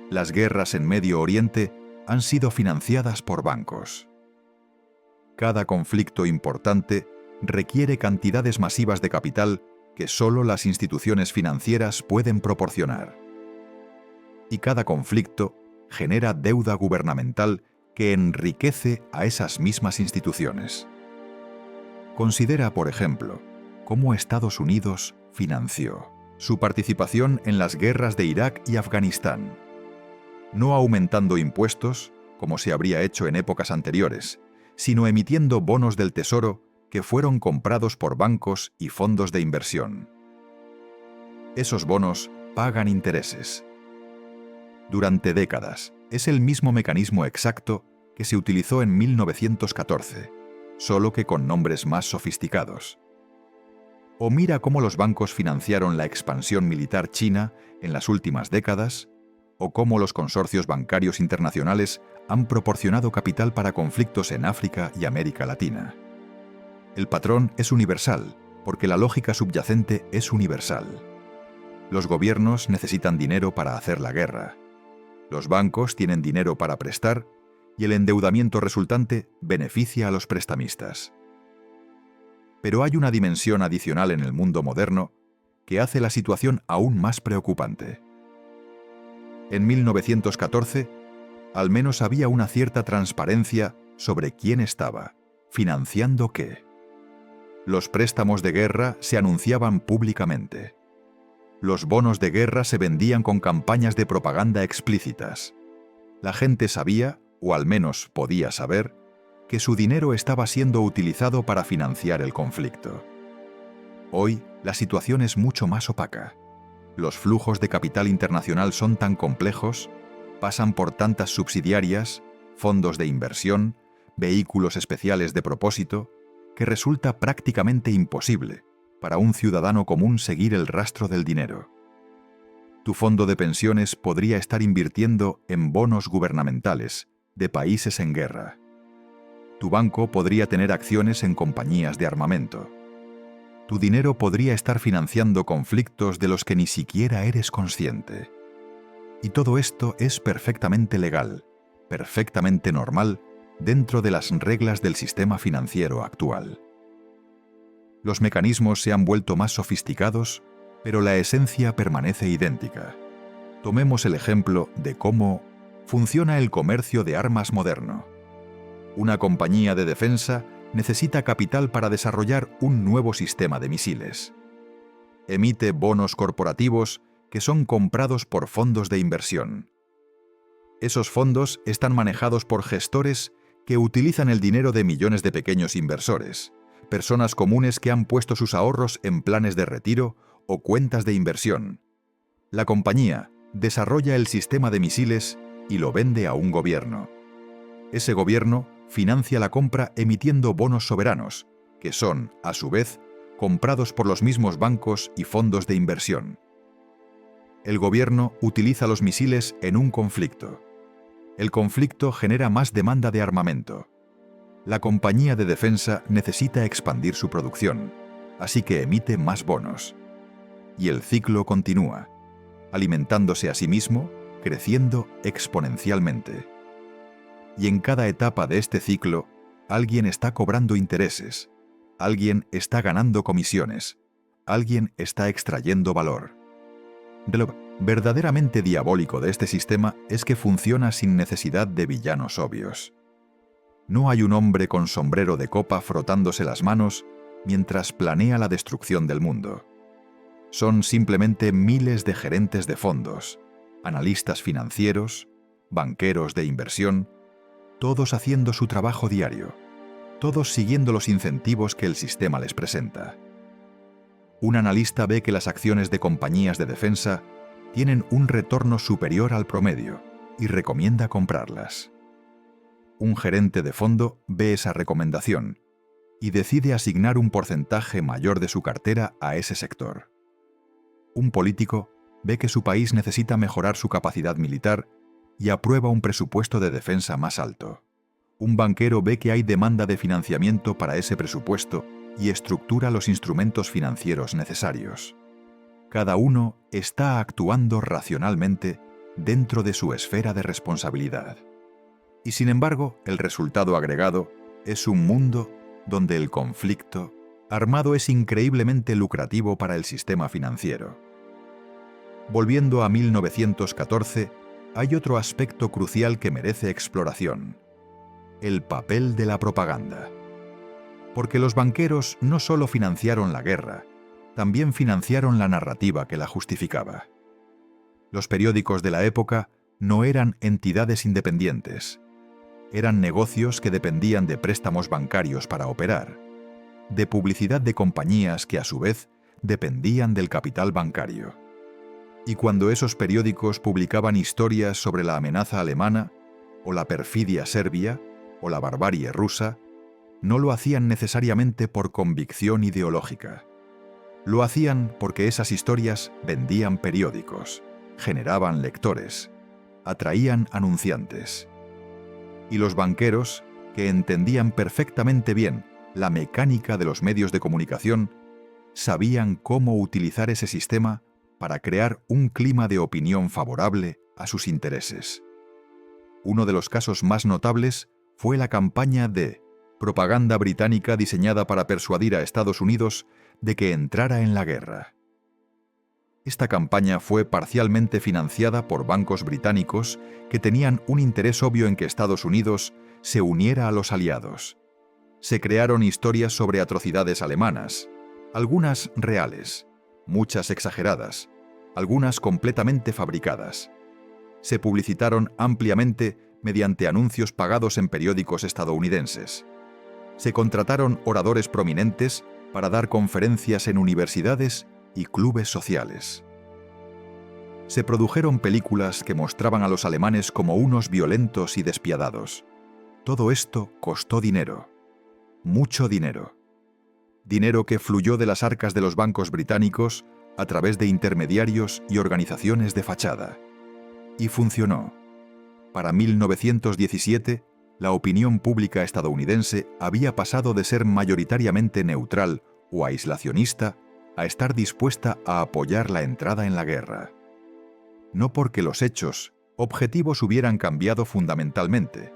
Las guerras en Medio Oriente han sido financiadas por bancos. Cada conflicto importante requiere cantidades masivas de capital que solo las instituciones financieras pueden proporcionar. Y cada conflicto genera deuda gubernamental que enriquece a esas mismas instituciones. Considera, por ejemplo, cómo Estados Unidos financió su participación en las guerras de Irak y Afganistán, no aumentando impuestos, como se habría hecho en épocas anteriores, sino emitiendo bonos del Tesoro que fueron comprados por bancos y fondos de inversión. Esos bonos pagan intereses. Durante décadas, es el mismo mecanismo exacto que se utilizó en 1914, solo que con nombres más sofisticados. O mira cómo los bancos financiaron la expansión militar china en las últimas décadas, o cómo los consorcios bancarios internacionales han proporcionado capital para conflictos en África y América Latina. El patrón es universal, porque la lógica subyacente es universal. Los gobiernos necesitan dinero para hacer la guerra. Los bancos tienen dinero para prestar y el endeudamiento resultante beneficia a los prestamistas. Pero hay una dimensión adicional en el mundo moderno que hace la situación aún más preocupante. En 1914, al menos había una cierta transparencia sobre quién estaba financiando qué. Los préstamos de guerra se anunciaban públicamente. Los bonos de guerra se vendían con campañas de propaganda explícitas. La gente sabía, o al menos podía saber, que su dinero estaba siendo utilizado para financiar el conflicto. Hoy, la situación es mucho más opaca. Los flujos de capital internacional son tan complejos, pasan por tantas subsidiarias, fondos de inversión, vehículos especiales de propósito, que resulta prácticamente imposible para un ciudadano común seguir el rastro del dinero. Tu fondo de pensiones podría estar invirtiendo en bonos gubernamentales de países en guerra. Tu banco podría tener acciones en compañías de armamento. Tu dinero podría estar financiando conflictos de los que ni siquiera eres consciente. Y todo esto es perfectamente legal, perfectamente normal, dentro de las reglas del sistema financiero actual. Los mecanismos se han vuelto más sofisticados pero la esencia permanece idéntica. Tomemos el ejemplo de cómo funciona el comercio de armas moderno. Una compañía de defensa necesita capital para desarrollar un nuevo sistema de misiles. Emite bonos corporativos que son comprados por fondos de inversión. Esos fondos están manejados por gestores que utilizan el dinero de millones de pequeños inversores, personas comunes que han puesto sus ahorros en planes de retiro o cuentas de inversión. La compañía desarrolla el sistema de misiles y lo vende a un gobierno. Ese gobierno financia la compra emitiendo bonos soberanos, que son, a su vez, comprados por los mismos bancos y fondos de inversión. El gobierno utiliza los misiles en un conflicto. El conflicto genera más demanda de armamento. La compañía de defensa necesita expandir su producción, así que emite más bonos. Y el ciclo continúa, alimentándose a sí mismo, creciendo exponencialmente. Y en cada etapa de este ciclo, alguien está cobrando intereses, alguien está ganando comisiones, alguien está extrayendo valor. De lo verdaderamente diabólico de este sistema es que funciona sin necesidad de villanos obvios. No hay un hombre con sombrero de copa frotándose las manos mientras planea la destrucción del mundo. Son simplemente miles de gerentes de fondos, analistas financieros, banqueros de inversión, todos haciendo su trabajo diario, todos siguiendo los incentivos que el sistema les presenta. Un analista ve que las acciones de compañías de defensa tienen un retorno superior al promedio y recomienda comprarlas. Un gerente de fondo ve esa recomendación y decide asignar un porcentaje mayor de su cartera a ese sector. Un político ve que su país necesita mejorar su capacidad militar y aprueba un presupuesto de defensa más alto. Un banquero ve que hay demanda de financiamiento para ese presupuesto y estructura los instrumentos financieros necesarios. Cada uno está actuando racionalmente dentro de su esfera de responsabilidad. Y sin embargo, el resultado agregado es un mundo donde el conflicto armado es increíblemente lucrativo para el sistema financiero. Volviendo a 1914, hay otro aspecto crucial que merece exploración: el papel de la propaganda. Porque los banqueros no solo financiaron la guerra, también financiaron la narrativa que la justificaba. Los periódicos de la época no eran entidades independientes. Eran negocios que dependían de préstamos bancarios para operar, de publicidad de compañías que a su vez dependían del capital bancario. Y cuando esos periódicos publicaban historias sobre la amenaza alemana, o la perfidia serbia, o la barbarie rusa, no lo hacían necesariamente por convicción ideológica. Lo hacían porque esas historias vendían periódicos, generaban lectores, atraían anunciantes. Y los banqueros, que entendían perfectamente bien la mecánica de los medios de comunicación, sabían cómo utilizar ese sistema para crear un clima de opinión favorable a sus intereses. Uno de los casos más notables fue la campaña de propaganda británica diseñada para persuadir a Estados Unidos de que entrara en la guerra. Esta campaña fue parcialmente financiada por bancos británicos que tenían un interés obvio en que Estados Unidos se uniera a los aliados. Se crearon historias sobre atrocidades alemanas, algunas reales, muchas exageradas, algunas completamente fabricadas. Se publicitaron ampliamente mediante anuncios pagados en periódicos estadounidenses. Se contrataron oradores prominentes para dar conferencias en universidades y clubes sociales. Se produjeron películas que mostraban a los alemanes como unos violentos y despiadados. Todo esto costó dinero, mucho dinero. Dinero que fluyó de las arcas de los bancos británicos a través de intermediarios y organizaciones de fachada. Y funcionó. Para 1917, la opinión pública estadounidense había pasado de ser mayoritariamente neutral o aislacionista a estar dispuesta a apoyar la entrada en la guerra. No porque los hechos objetivos hubieran cambiado fundamentalmente,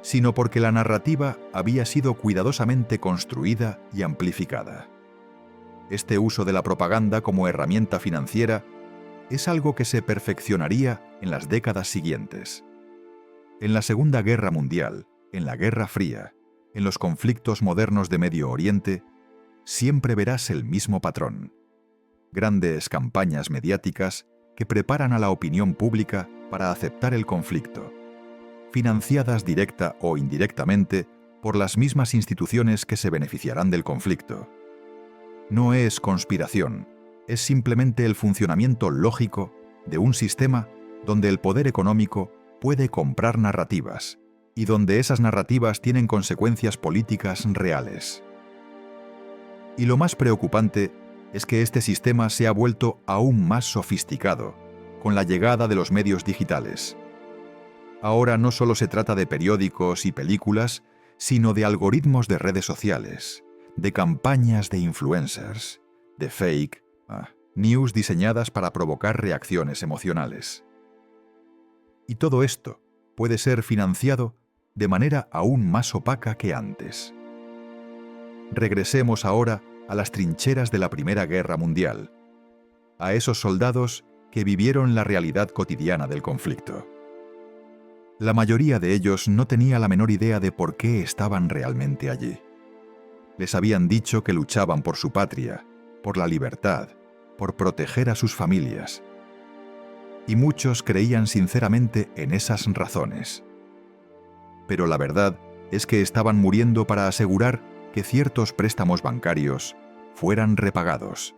sino porque la narrativa había sido cuidadosamente construida y amplificada. Este uso de la propaganda como herramienta financiera es algo que se perfeccionaría en las décadas siguientes. En la Segunda Guerra Mundial, en la Guerra Fría, en los conflictos modernos de Medio Oriente, siempre verás el mismo patrón. Grandes campañas mediáticas que preparan a la opinión pública para aceptar el conflicto, financiadas directa o indirectamente por las mismas instituciones que se beneficiarán del conflicto. No es conspiración, es simplemente el funcionamiento lógico de un sistema donde el poder económico puede comprar narrativas y donde esas narrativas tienen consecuencias políticas reales. Y lo más preocupante es que este sistema se ha vuelto aún más sofisticado con la llegada de los medios digitales. Ahora no solo se trata de periódicos y películas, sino de algoritmos de redes sociales, de campañas de influencers, de fake news diseñadas para provocar reacciones emocionales. Y todo esto puede ser financiado de manera aún más opaca que antes. Regresemos ahora a las trincheras de la Primera Guerra Mundial, a esos soldados que vivieron la realidad cotidiana del conflicto. La mayoría de ellos no tenía la menor idea de por qué estaban realmente allí. Les habían dicho que luchaban por su patria, por la libertad, por proteger a sus familias. Y muchos creían sinceramente en esas razones. Pero la verdad es que estaban muriendo para asegurar que ciertos préstamos bancarios fueran repagados,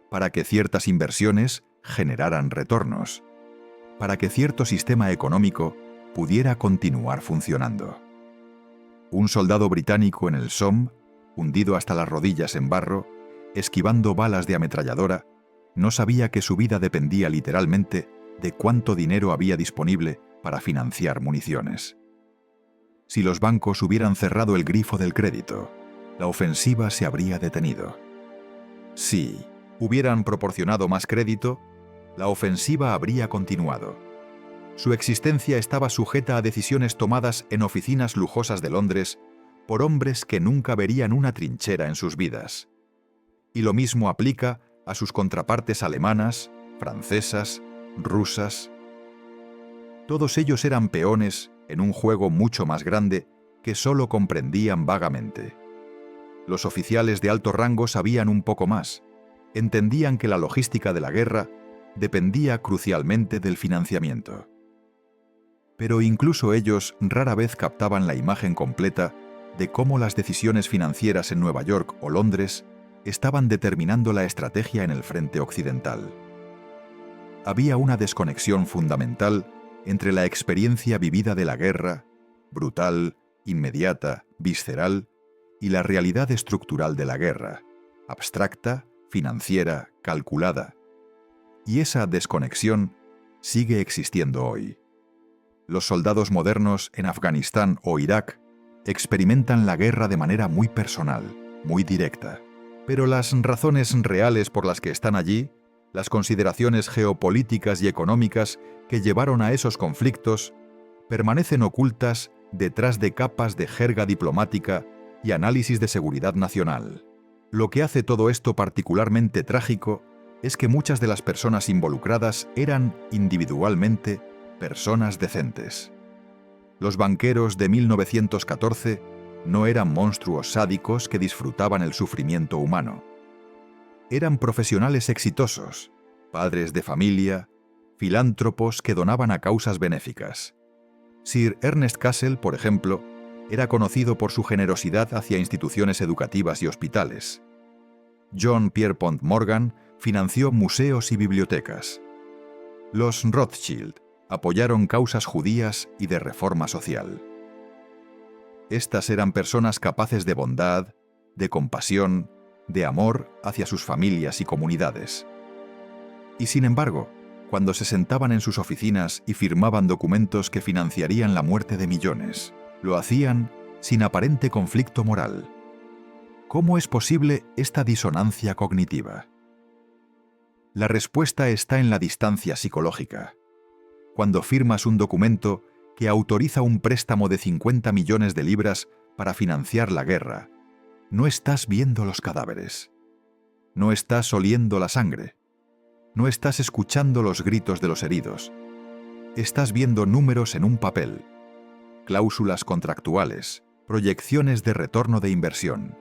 para que ciertas inversiones generaran retornos, para que cierto sistema económico pudiera continuar funcionando. Un soldado británico en el Somme, hundido hasta las rodillas en barro, esquivando balas de ametralladora, no sabía que su vida dependía literalmente de cuánto dinero había disponible para financiar municiones. Si los bancos hubieran cerrado el grifo del crédito, la ofensiva se habría detenido. Si hubieran proporcionado más crédito, la ofensiva habría continuado. Su existencia estaba sujeta a decisiones tomadas en oficinas lujosas de Londres por hombres que nunca verían una trinchera en sus vidas. Y lo mismo aplica a sus contrapartes alemanas, francesas, rusas. Todos ellos eran peones en un juego mucho más grande que solo comprendían vagamente. Los oficiales de alto rango sabían un poco más, entendían que la logística de la guerra dependía crucialmente del financiamiento. Pero incluso ellos rara vez captaban la imagen completa de cómo las decisiones financieras en Nueva York o Londres estaban determinando la estrategia en el frente occidental. Había una desconexión fundamental entre la experiencia vivida de la guerra, brutal, inmediata, visceral, y la realidad estructural de la guerra, abstracta, financiera, calculada. Y esa desconexión sigue existiendo hoy. Los soldados modernos en Afganistán o Irak experimentan la guerra de manera muy personal, muy directa. Pero las razones reales por las que están allí, las consideraciones geopolíticas y económicas que llevaron a esos conflictos, permanecen ocultas detrás de capas de jerga diplomática y análisis de seguridad nacional. Lo que hace todo esto particularmente trágico es que muchas de las personas involucradas eran, individualmente, personas decentes. Los banqueros de 1914 no eran monstruos sádicos que disfrutaban el sufrimiento humano. Eran profesionales exitosos, padres de familia, filántropos que donaban a causas benéficas. Sir Ernest Cassel, por ejemplo, era conocido por su generosidad hacia instituciones educativas y hospitales. John Pierpont Morgan financió museos y bibliotecas. Los Rothschild apoyaron causas judías y de reforma social. Estas eran personas capaces de bondad, de compasión, de amor hacia sus familias y comunidades. Y sin embargo, cuando se sentaban en sus oficinas y firmaban documentos que financiarían la muerte de millones, lo hacían sin aparente conflicto moral. ¿Cómo es posible esta disonancia cognitiva? La respuesta está en la distancia psicológica. Cuando firmas un documento que autoriza un préstamo de 50 millones de libras para financiar la guerra, no estás viendo los cadáveres. No estás oliendo la sangre. No estás escuchando los gritos de los heridos. Estás viendo números en un papel, cláusulas contractuales, proyecciones de retorno de inversión.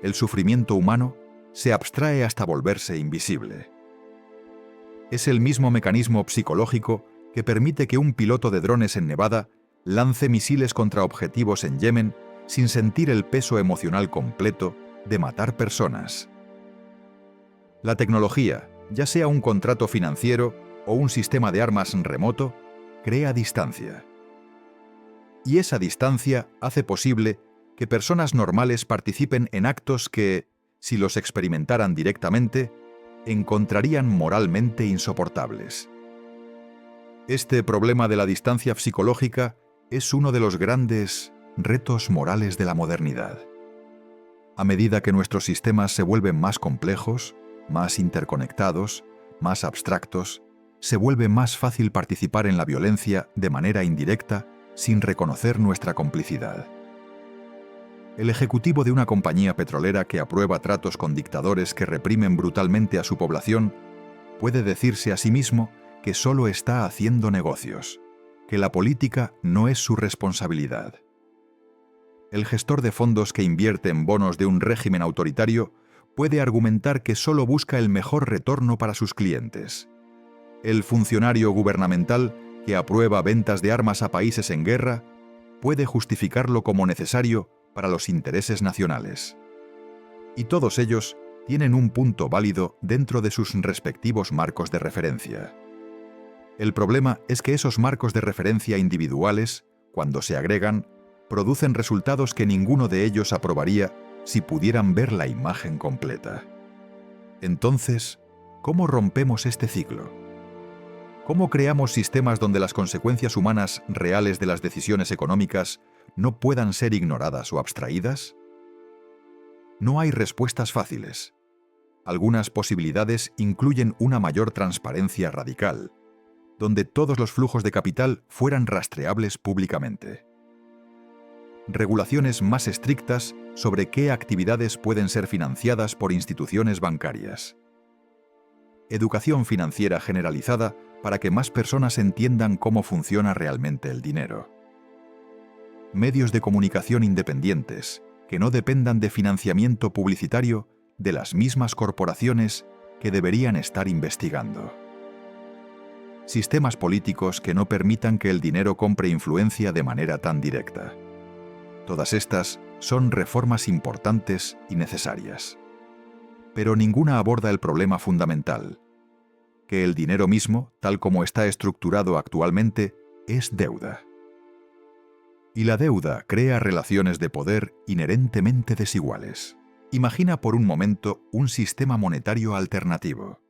El sufrimiento humano se abstrae hasta volverse invisible. Es el mismo mecanismo psicológico que permite que un piloto de drones en Nevada lance misiles contra objetivos en Yemen sin sentir el peso emocional completo de matar personas. La tecnología, ya sea un contrato financiero o un sistema de armas remoto, crea distancia. Y esa distancia hace posible que personas normales participen en actos que, si los experimentaran directamente, encontrarían moralmente insoportables. Este problema de la distancia psicológica es uno de los grandes retos morales de la modernidad. A medida que nuestros sistemas se vuelven más complejos, más interconectados, más abstractos, se vuelve más fácil participar en la violencia de manera indirecta sin reconocer nuestra complicidad. El ejecutivo de una compañía petrolera que aprueba tratos con dictadores que reprimen brutalmente a su población puede decirse a sí mismo que solo está haciendo negocios, que la política no es su responsabilidad. El gestor de fondos que invierte en bonos de un régimen autoritario puede argumentar que solo busca el mejor retorno para sus clientes. El funcionario gubernamental que aprueba ventas de armas a países en guerra puede justificarlo como necesario para los intereses nacionales. Y todos ellos tienen un punto válido dentro de sus respectivos marcos de referencia. El problema es que esos marcos de referencia individuales, cuando se agregan, producen resultados que ninguno de ellos aprobaría si pudieran ver la imagen completa. Entonces, ¿cómo rompemos este ciclo? ¿Cómo creamos sistemas donde las consecuencias humanas reales de las decisiones económicas no puedan ser ignoradas o abstraídas? No hay respuestas fáciles. Algunas posibilidades incluyen una mayor transparencia radical, donde todos los flujos de capital fueran rastreables públicamente. Regulaciones más estrictas sobre qué actividades pueden ser financiadas por instituciones bancarias. Educación financiera generalizada para que más personas entiendan cómo funciona realmente el dinero. Medios de comunicación independientes, que no dependan de financiamiento publicitario de las mismas corporaciones que deberían estar investigando. Sistemas políticos que no permitan que el dinero compre influencia de manera tan directa. Todas estas son reformas importantes y necesarias. Pero ninguna aborda el problema fundamental, que el dinero mismo, tal como está estructurado actualmente, es deuda. Y la deuda crea relaciones de poder inherentemente desiguales. Imagina por un momento un sistema monetario alternativo.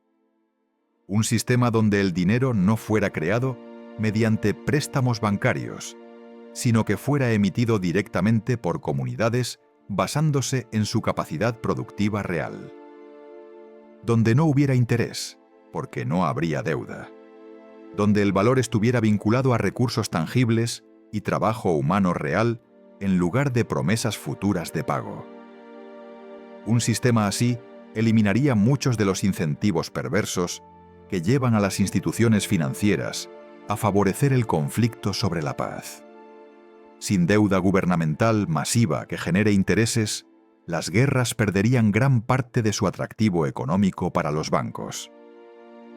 Un sistema donde el dinero no fuera creado mediante préstamos bancarios, sino que fuera emitido directamente por comunidades basándose en su capacidad productiva real. Donde no hubiera interés, porque no habría deuda. Donde el valor estuviera vinculado a recursos tangibles y trabajo humano real en lugar de promesas futuras de pago. Un sistema así eliminaría muchos de los incentivos perversos que llevan a las instituciones financieras a favorecer el conflicto sobre la paz. Sin deuda gubernamental masiva que genere intereses, las guerras perderían gran parte de su atractivo económico para los bancos.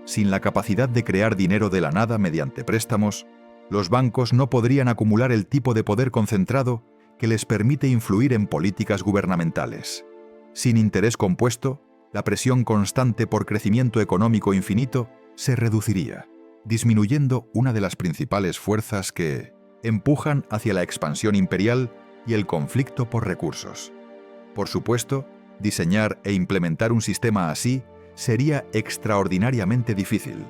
Sin la capacidad de crear dinero de la nada mediante préstamos, los bancos no podrían acumular el tipo de poder concentrado que les permite influir en políticas gubernamentales. Sin interés compuesto, la presión constante por crecimiento económico infinito se reduciría, disminuyendo una de las principales fuerzas que empujan hacia la expansión imperial y el conflicto por recursos. Por supuesto, diseñar e implementar un sistema así sería extraordinariamente difícil.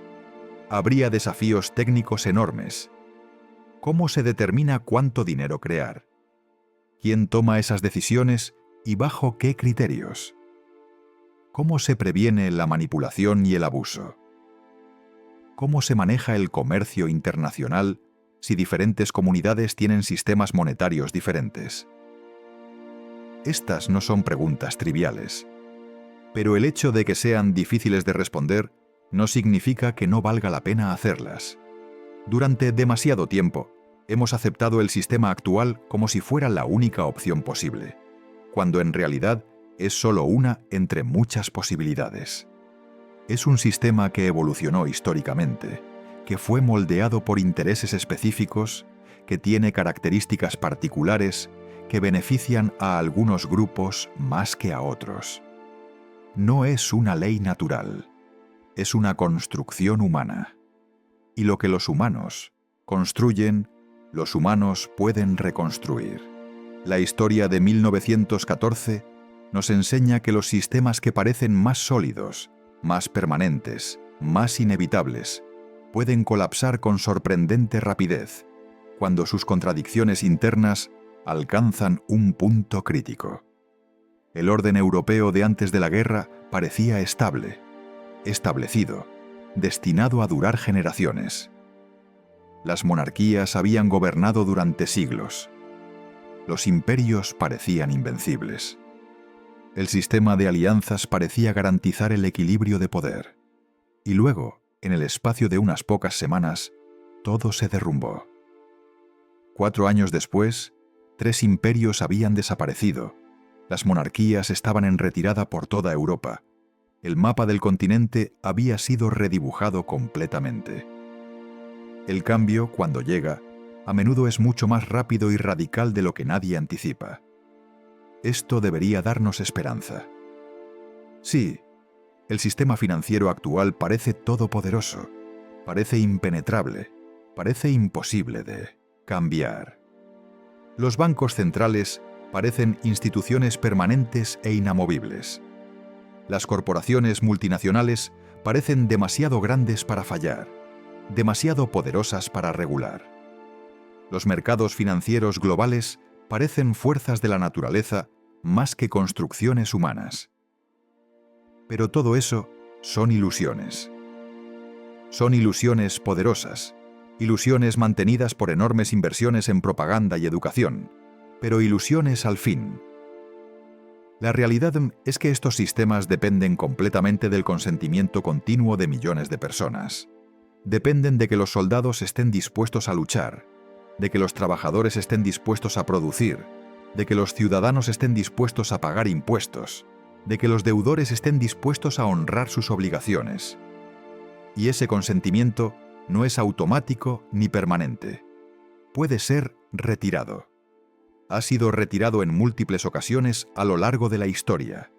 Habría desafíos técnicos enormes. ¿Cómo se determina cuánto dinero crear? ¿Quién toma esas decisiones y bajo qué criterios? ¿Cómo se previene la manipulación y el abuso? ¿Cómo se maneja el comercio internacional si diferentes comunidades tienen sistemas monetarios diferentes? Estas no son preguntas triviales, Pero el hecho de que sean difíciles de responder no significa que no valga la pena hacerlas. Durante demasiado tiempo, hemos aceptado el sistema actual como si fuera la única opción posible, cuando en realidad es solo una entre muchas posibilidades. Es un sistema que evolucionó históricamente, que fue moldeado por intereses específicos, que tiene características particulares que benefician a algunos grupos más que a otros. No es una ley natural, es una construcción humana. Y lo que los humanos construyen, los humanos pueden reconstruir. La historia de 1914 nos enseña que los sistemas que parecen más sólidos, más permanentes, más inevitables, pueden colapsar con sorprendente rapidez cuando sus contradicciones internas alcanzan un punto crítico. El orden europeo de antes de la guerra parecía estable, establecido, destinado a durar generaciones. Las monarquías habían gobernado durante siglos. Los imperios parecían invencibles. El sistema de alianzas parecía garantizar el equilibrio de poder. Y luego, en el espacio de unas pocas semanas, todo se derrumbó. 4 años después, 3 imperios habían desaparecido. Las monarquías estaban en retirada por toda Europa. El mapa del continente había sido redibujado completamente. El cambio, cuando llega, a menudo es mucho más rápido y radical de lo que nadie anticipa. Esto debería darnos esperanza. Sí, el sistema financiero actual parece todopoderoso, parece impenetrable, parece imposible de cambiar. Los bancos centrales parecen instituciones permanentes e inamovibles. Las corporaciones multinacionales parecen demasiado grandes para fallar, demasiado poderosas para regular. Los mercados financieros globales parecen fuerzas de la naturaleza más que construcciones humanas. Pero todo eso son ilusiones. Son ilusiones poderosas, ilusiones mantenidas por enormes inversiones en propaganda y educación, pero ilusiones al fin. La realidad es que estos sistemas dependen completamente del consentimiento continuo de millones de personas. Dependen de que los soldados estén dispuestos a luchar, de que los trabajadores estén dispuestos a producir, de que los ciudadanos estén dispuestos a pagar impuestos, de que los deudores estén dispuestos a honrar sus obligaciones. Y ese consentimiento no es automático ni permanente. Puede ser retirado. Ha sido retirado en múltiples ocasiones a lo largo de la historia.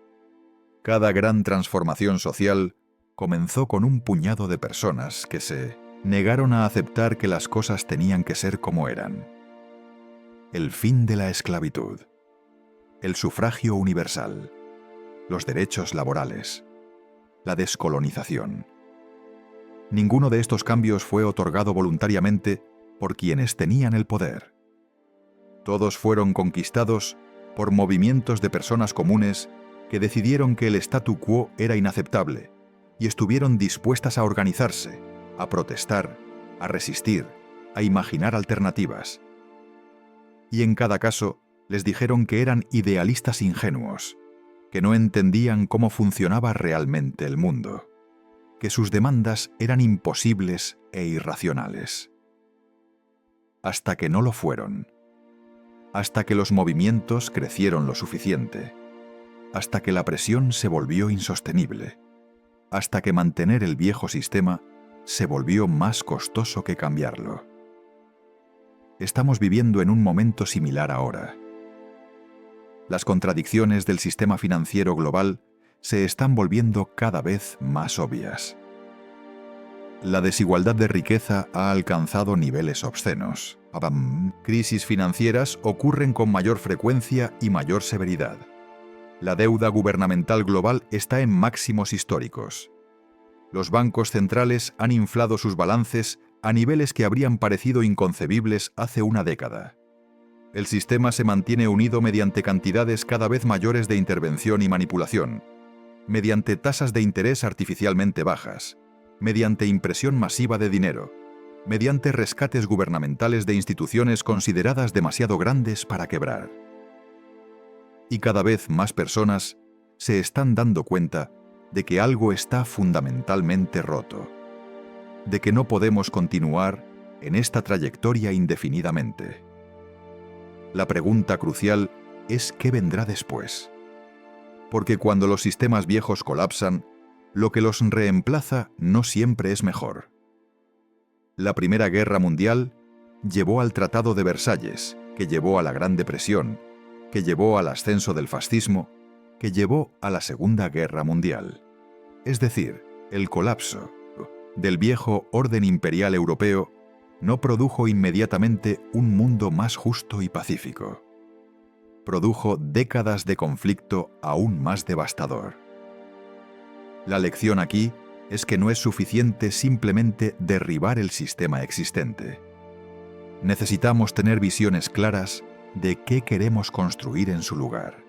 Cada gran transformación social comenzó con un puñado de personas que se negaron a aceptar que las cosas tenían que ser como eran. El fin de la esclavitud, el sufragio universal, los derechos laborales, la descolonización. Ninguno de estos cambios fue otorgado voluntariamente por quienes tenían el poder. Todos fueron conquistados por movimientos de personas comunes que decidieron que el statu quo era inaceptable y estuvieron dispuestas a organizarse, a protestar, a resistir, a imaginar alternativas. Y en cada caso les dijeron que eran idealistas ingenuos, que no entendían cómo funcionaba realmente el mundo, que sus demandas eran imposibles e irracionales. Hasta que no lo fueron. Hasta que los movimientos crecieron lo suficiente, hasta que la presión se volvió insostenible, hasta que mantener el viejo sistema se volvió más costoso que cambiarlo. Estamos viviendo en un momento similar ahora. Las contradicciones del sistema financiero global se están volviendo cada vez más obvias. La desigualdad de riqueza ha alcanzado niveles obscenos. Crisis financieras ocurren con mayor frecuencia y mayor severidad. La deuda gubernamental global está en máximos históricos. Los bancos centrales han inflado sus balances a niveles que habrían parecido inconcebibles hace una década. El sistema se mantiene unido mediante cantidades cada vez mayores de intervención y manipulación, mediante tasas de interés artificialmente bajas, mediante impresión masiva de dinero, mediante rescates gubernamentales de instituciones consideradas demasiado grandes para quebrar. Y cada vez más personas se están dando cuenta de que algo está fundamentalmente roto, de que no podemos continuar en esta trayectoria indefinidamente. La pregunta crucial es ¿qué vendrá después? Porque cuando los sistemas viejos colapsan, lo que los reemplaza no siempre es mejor. La Primera Guerra Mundial llevó al Tratado de Versalles, que llevó a la Gran Depresión, que llevó al ascenso del fascismo, que llevó a la Segunda Guerra Mundial. Es decir, el colapso del viejo orden imperial europeo no produjo inmediatamente un mundo más justo y pacífico. Produjo décadas de conflicto aún más devastador. La lección aquí es que no es suficiente simplemente derribar el sistema existente. Necesitamos tener visiones claras de qué queremos construir en su lugar.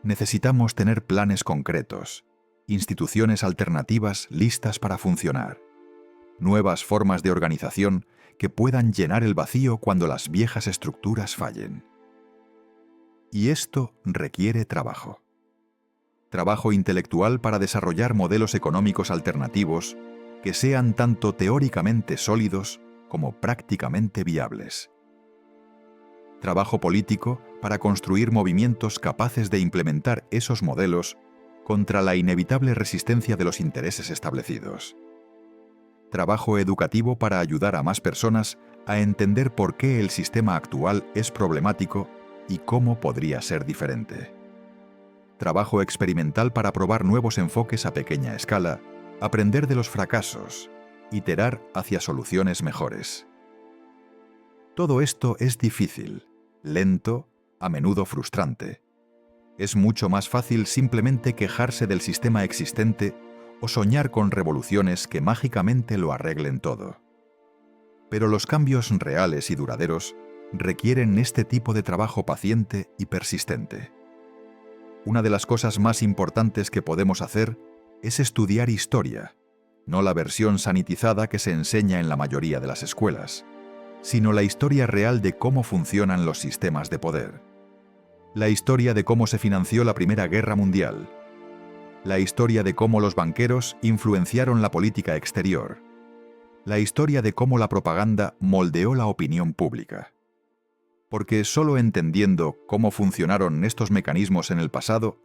Necesitamos tener planes concretos, instituciones alternativas listas para funcionar, nuevas formas de organización que puedan llenar el vacío cuando las viejas estructuras fallen. Y esto requiere trabajo. Trabajo intelectual para desarrollar modelos económicos alternativos que sean tanto teóricamente sólidos como prácticamente viables. Trabajo político para construir movimientos capaces de implementar esos modelos contra la inevitable resistencia de los intereses establecidos. Trabajo educativo para ayudar a más personas a entender por qué el sistema actual es problemático y cómo podría ser diferente. Trabajo experimental para probar nuevos enfoques a pequeña escala, aprender de los fracasos, iterar hacia soluciones mejores. Todo esto es difícil, lento, a menudo frustrante. Es mucho más fácil simplemente quejarse del sistema existente o soñar con revoluciones que mágicamente lo arreglen todo. Pero los cambios reales y duraderos requieren este tipo de trabajo paciente y persistente. Una de las cosas más importantes que podemos hacer es estudiar historia, no la versión sanitizada que se enseña en la mayoría de las escuelas, sino la historia real de cómo funcionan los sistemas de poder. La historia de cómo se financió la Primera Guerra Mundial. La historia de cómo los banqueros influenciaron la política exterior. La historia de cómo la propaganda moldeó la opinión pública. Porque solo entendiendo cómo funcionaron estos mecanismos en el pasado,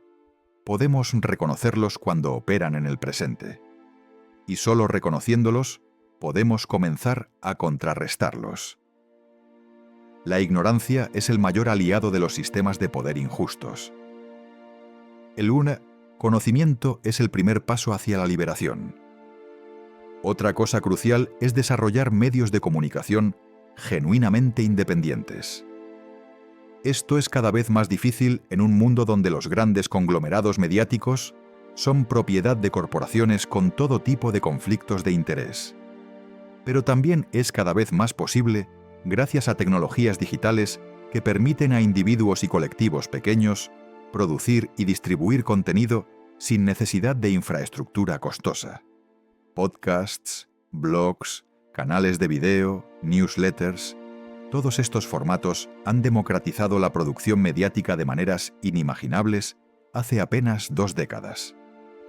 podemos reconocerlos cuando operan en el presente. Y solo reconociéndolos, podemos comenzar a contrarrestarlos. La ignorancia es el mayor aliado de los sistemas de poder injustos. El conocimiento es el primer paso hacia la liberación. Otra cosa crucial es desarrollar medios de comunicación genuinamente independientes. Esto es cada vez más difícil en un mundo donde los grandes conglomerados mediáticos son propiedad de corporaciones con todo tipo de conflictos de interés. Pero también es cada vez más posible gracias a tecnologías digitales que permiten a individuos y colectivos pequeños producir y distribuir contenido sin necesidad de infraestructura costosa. Podcasts, blogs, canales de video, newsletters. Todos estos formatos han democratizado la producción mediática de maneras inimaginables hace apenas 2 décadas.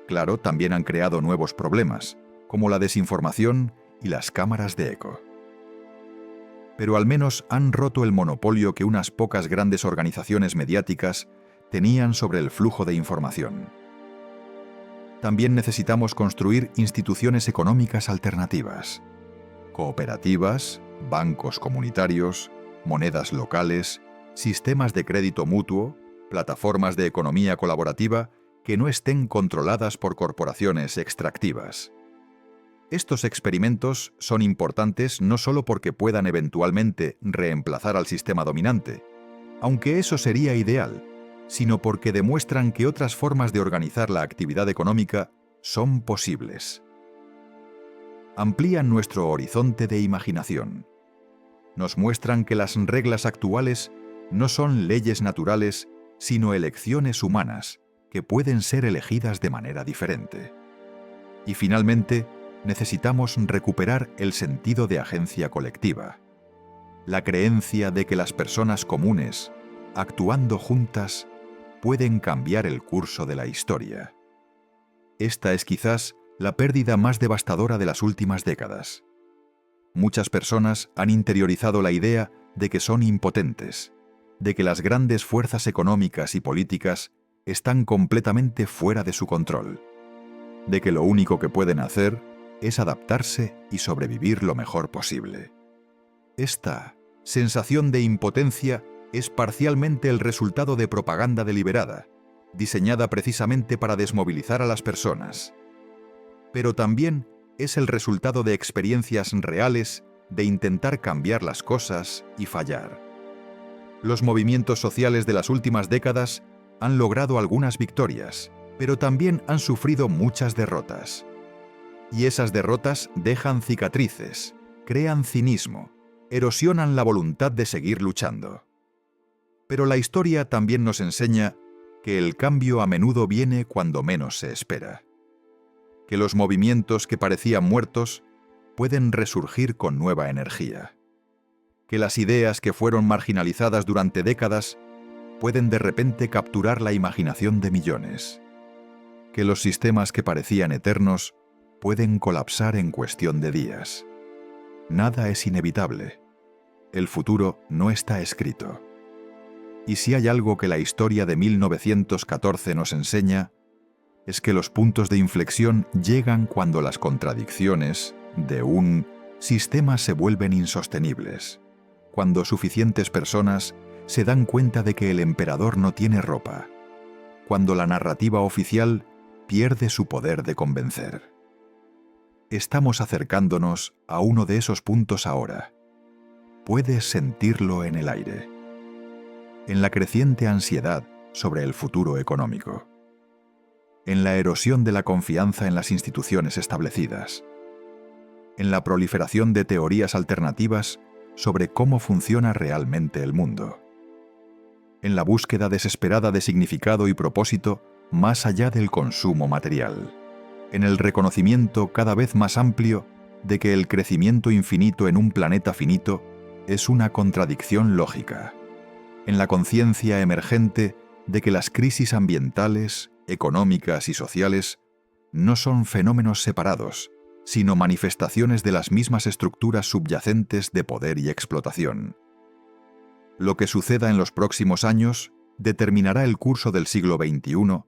Claro, también han creado nuevos problemas, como la desinformación y las cámaras de eco. Pero al menos han roto el monopolio que unas pocas grandes organizaciones mediáticas tenían sobre el flujo de información. También necesitamos construir instituciones económicas alternativas, cooperativas, bancos comunitarios, monedas locales, sistemas de crédito mutuo, plataformas de economía colaborativa que no estén controladas por corporaciones extractivas. Estos experimentos son importantes no solo porque puedan eventualmente reemplazar al sistema dominante, aunque eso sería ideal, sino porque demuestran que otras formas de organizar la actividad económica son posibles. Amplían nuestro horizonte de imaginación. Nos muestran que las reglas actuales no son leyes naturales, sino elecciones humanas que pueden ser elegidas de manera diferente. Y finalmente, necesitamos recuperar el sentido de agencia colectiva, la creencia de que las personas comunes, actuando juntas, pueden cambiar el curso de la historia. Esta es quizás la pérdida más devastadora de las últimas décadas. Muchas personas han interiorizado la idea de que son impotentes, de que las grandes fuerzas económicas y políticas están completamente fuera de su control, de que lo único que pueden hacer es adaptarse y sobrevivir lo mejor posible. Esta sensación de impotencia es parcialmente el resultado de propaganda deliberada, diseñada precisamente para desmovilizar a las personas. Pero también es el resultado de experiencias reales de intentar cambiar las cosas y fallar. Los movimientos sociales de las últimas décadas han logrado algunas victorias, pero también han sufrido muchas derrotas. Y esas derrotas dejan cicatrices, crean cinismo, erosionan la voluntad de seguir luchando. Pero la historia también nos enseña que el cambio a menudo viene cuando menos se espera. Que los movimientos que parecían muertos pueden resurgir con nueva energía. Que las ideas que fueron marginalizadas durante décadas pueden de repente capturar la imaginación de millones. Que los sistemas que parecían eternos pueden colapsar en cuestión de días. Nada es inevitable. El futuro no está escrito. Y si hay algo que la historia de 1914 nos enseña, es que los puntos de inflexión llegan cuando las contradicciones de un sistema se vuelven insostenibles, cuando suficientes personas se dan cuenta de que el emperador no tiene ropa, cuando la narrativa oficial pierde su poder de convencer. Estamos acercándonos a uno de esos puntos ahora. Puedes sentirlo en el aire, en la creciente ansiedad sobre el futuro económico, en la erosión de la confianza en las instituciones establecidas, en la proliferación de teorías alternativas sobre cómo funciona realmente el mundo, en la búsqueda desesperada de significado y propósito más allá del consumo material, en el reconocimiento cada vez más amplio de que el crecimiento infinito en un planeta finito es una contradicción lógica, en la conciencia emergente de que las crisis ambientales, económicas y sociales no son fenómenos separados, sino manifestaciones de las mismas estructuras subyacentes de poder y explotación. Lo que suceda en los próximos años determinará el curso del siglo XXI,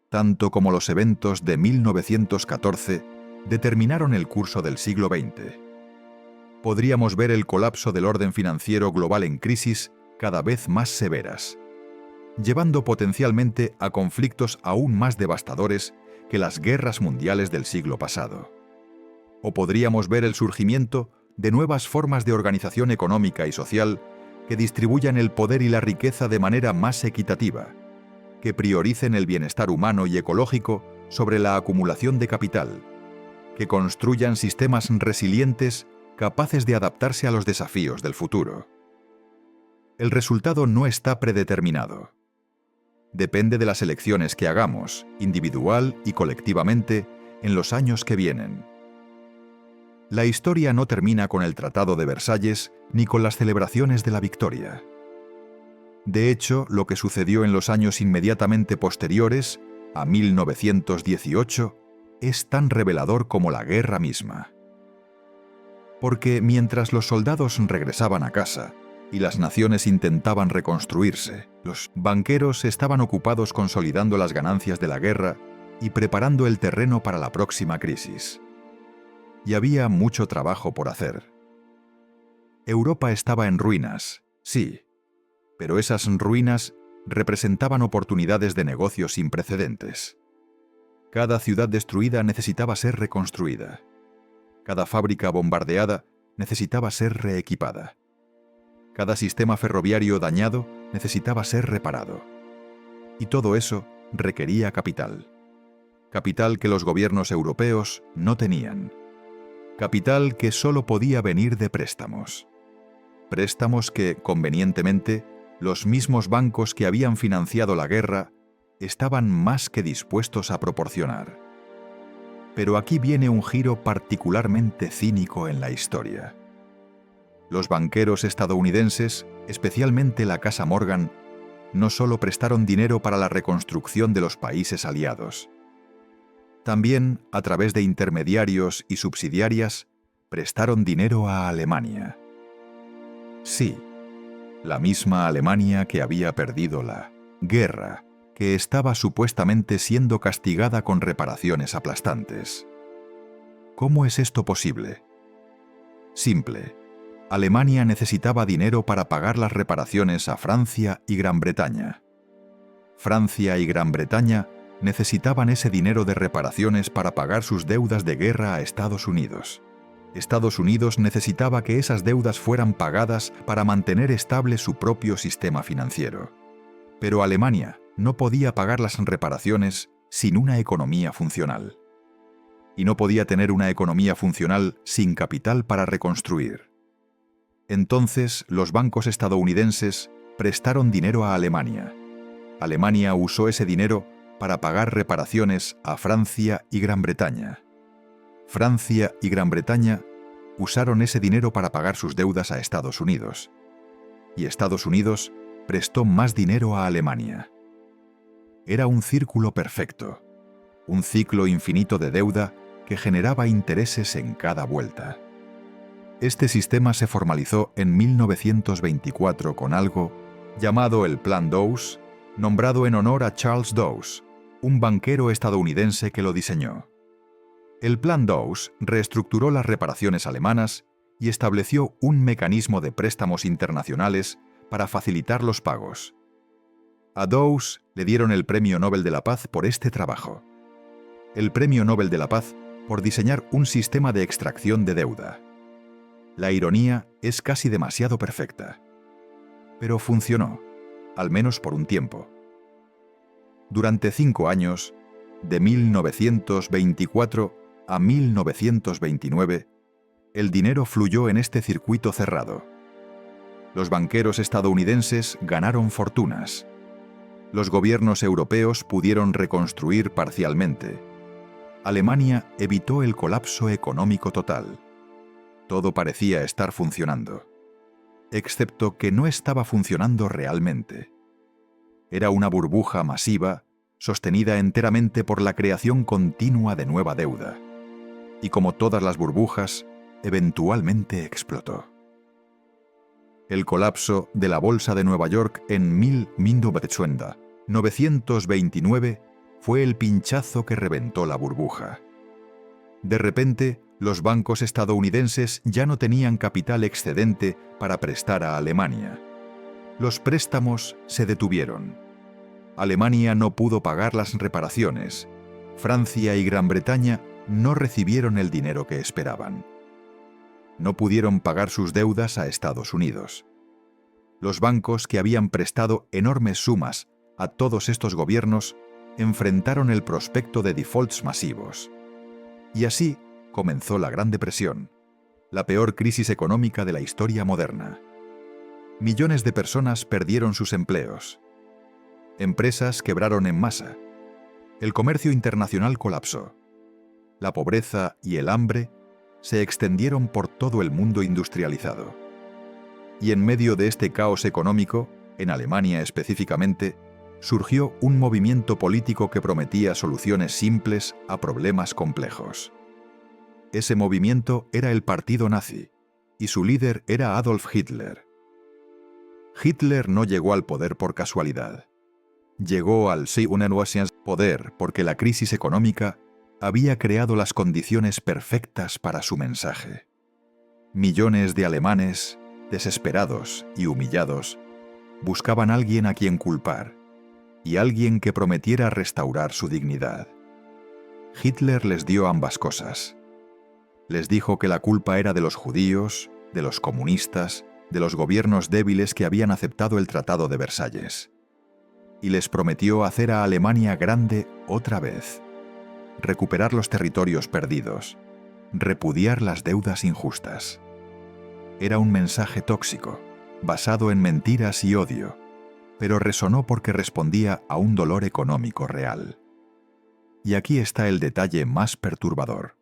tanto como los eventos de 1914 determinaron el curso del siglo XX. Podríamos ver el colapso del orden financiero global en crisis cada vez más severas, llevando potencialmente a conflictos aún más devastadores que las guerras mundiales del siglo pasado. O podríamos ver el surgimiento de nuevas formas de organización económica y social que distribuyan el poder y la riqueza de manera más equitativa, que prioricen el bienestar humano y ecológico sobre la acumulación de capital, que construyan sistemas resilientes capaces de adaptarse a los desafíos del futuro. El resultado no está predeterminado. Depende de las elecciones que hagamos, individual y colectivamente, en los años que vienen. La historia no termina con el Tratado de Versalles ni con las celebraciones de la victoria. De hecho, lo que sucedió en los años inmediatamente posteriores, a 1918, es tan revelador como la guerra misma. Porque mientras los soldados regresaban a casa y las naciones intentaban reconstruirse, los banqueros estaban ocupados consolidando las ganancias de la guerra y preparando el terreno para la próxima crisis. Y había mucho trabajo por hacer. Europa estaba en ruinas, sí, pero esas ruinas representaban oportunidades de negocio sin precedentes. Cada ciudad destruida necesitaba ser reconstruida. Cada fábrica bombardeada necesitaba ser reequipada. Cada sistema ferroviario dañado necesitaba ser reparado. Y todo eso requería capital. Capital que los gobiernos europeos no tenían. Capital que solo podía venir de préstamos. Préstamos que, convenientemente, los mismos bancos que habían financiado la guerra estaban más que dispuestos a proporcionar. Pero aquí viene un giro particularmente cínico en la historia. Los banqueros estadounidenses, especialmente la Casa Morgan, no solo prestaron dinero para la reconstrucción de los países aliados. También, a través de intermediarios y subsidiarias, prestaron dinero a Alemania. Sí, la misma Alemania que había perdido la guerra, que estaba supuestamente siendo castigada con reparaciones aplastantes. ¿Cómo es esto posible? Simple. Alemania necesitaba dinero para pagar las reparaciones a Francia y Gran Bretaña. Francia y Gran Bretaña necesitaban ese dinero de reparaciones para pagar sus deudas de guerra a Estados Unidos. Estados Unidos necesitaba que esas deudas fueran pagadas para mantener estable su propio sistema financiero. Pero Alemania no podía pagar las reparaciones sin una economía funcional. Y no podía tener una economía funcional sin capital para reconstruir. Entonces, los bancos estadounidenses prestaron dinero a Alemania. Alemania usó ese dinero para pagar reparaciones a Francia y Gran Bretaña. Francia y Gran Bretaña usaron ese dinero para pagar sus deudas a Estados Unidos. Y Estados Unidos prestó más dinero a Alemania. Era un círculo perfecto, un ciclo infinito de deuda que generaba intereses en cada vuelta. Este sistema se formalizó en 1924 con algo llamado el Plan Dawes, nombrado en honor a Charles Dawes, un banquero estadounidense que lo diseñó. El Plan Dawes reestructuró las reparaciones alemanas y estableció un mecanismo de préstamos internacionales para facilitar los pagos. A Dawes le dieron el Premio Nobel de la Paz por este trabajo. El Premio Nobel de la Paz por diseñar un sistema de extracción de deuda. La ironía es casi demasiado perfecta. Pero funcionó, al menos por un tiempo. Durante 5 años, de 1924 a 1929, el dinero fluyó en este circuito cerrado. Los banqueros estadounidenses ganaron fortunas. Los gobiernos europeos pudieron reconstruir parcialmente. Alemania evitó el colapso económico total. Todo parecía estar funcionando, excepto que no estaba funcionando realmente. Era una burbuja masiva, sostenida enteramente por la creación continua de nueva deuda. Y como todas las burbujas, eventualmente explotó. El colapso de la Bolsa de Nueva York en 1929 fue el pinchazo que reventó la burbuja. De repente, los bancos estadounidenses ya no tenían capital excedente para prestar a Alemania. Los préstamos se detuvieron. Alemania no pudo pagar las reparaciones. Francia y Gran Bretaña no recibieron el dinero que esperaban. No pudieron pagar sus deudas a Estados Unidos. Los bancos que habían prestado enormes sumas a todos estos gobiernos enfrentaron el prospecto de defaults masivos. Y así comenzó la Gran Depresión, la peor crisis económica de la historia moderna. Millones de personas perdieron sus empleos. Empresas quebraron en masa. El comercio internacional colapsó. La pobreza y el hambre se extendieron por todo el mundo industrializado. Y en medio de este caos económico, en Alemania específicamente, surgió un movimiento político que prometía soluciones simples a problemas complejos. Ese movimiento era el Partido Nazi, y su líder era Adolf Hitler. Hitler no llegó al poder por casualidad. Llegó al poder porque la crisis económica había creado las condiciones perfectas para su mensaje. Millones de alemanes, desesperados y humillados, buscaban a alguien a quien culpar, y alguien que prometiera restaurar su dignidad. Hitler les dio ambas cosas. Les dijo que la culpa era de los judíos, de los comunistas, de los gobiernos débiles que habían aceptado el Tratado de Versalles. Y les prometió hacer a Alemania grande otra vez, recuperar los territorios perdidos, repudiar las deudas injustas. Era un mensaje tóxico, basado en mentiras y odio, pero resonó porque respondía a un dolor económico real. Y aquí está el detalle más perturbador.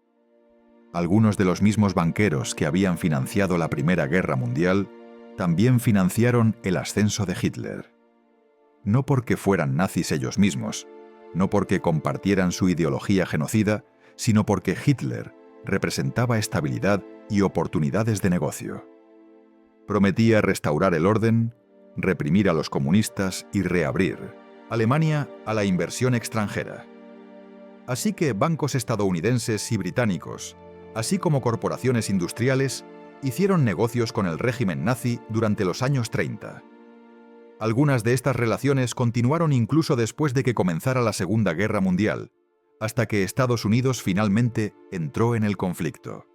Algunos de los mismos banqueros que habían financiado la Primera Guerra Mundial también financiaron el ascenso de Hitler. no porque fueran nazis ellos mismos, no porque compartieran su ideología genocida, sino porque Hitler representaba estabilidad y oportunidades de negocio. Prometía restaurar el orden, reprimir a los comunistas y reabrir Alemania a la inversión extranjera. Así que bancos estadounidenses y británicos, así como corporaciones industriales, hicieron negocios con el régimen nazi durante los años 30. Algunas de estas relaciones continuaron incluso después de que comenzara la Segunda Guerra Mundial, hasta que Estados Unidos finalmente entró en el conflicto.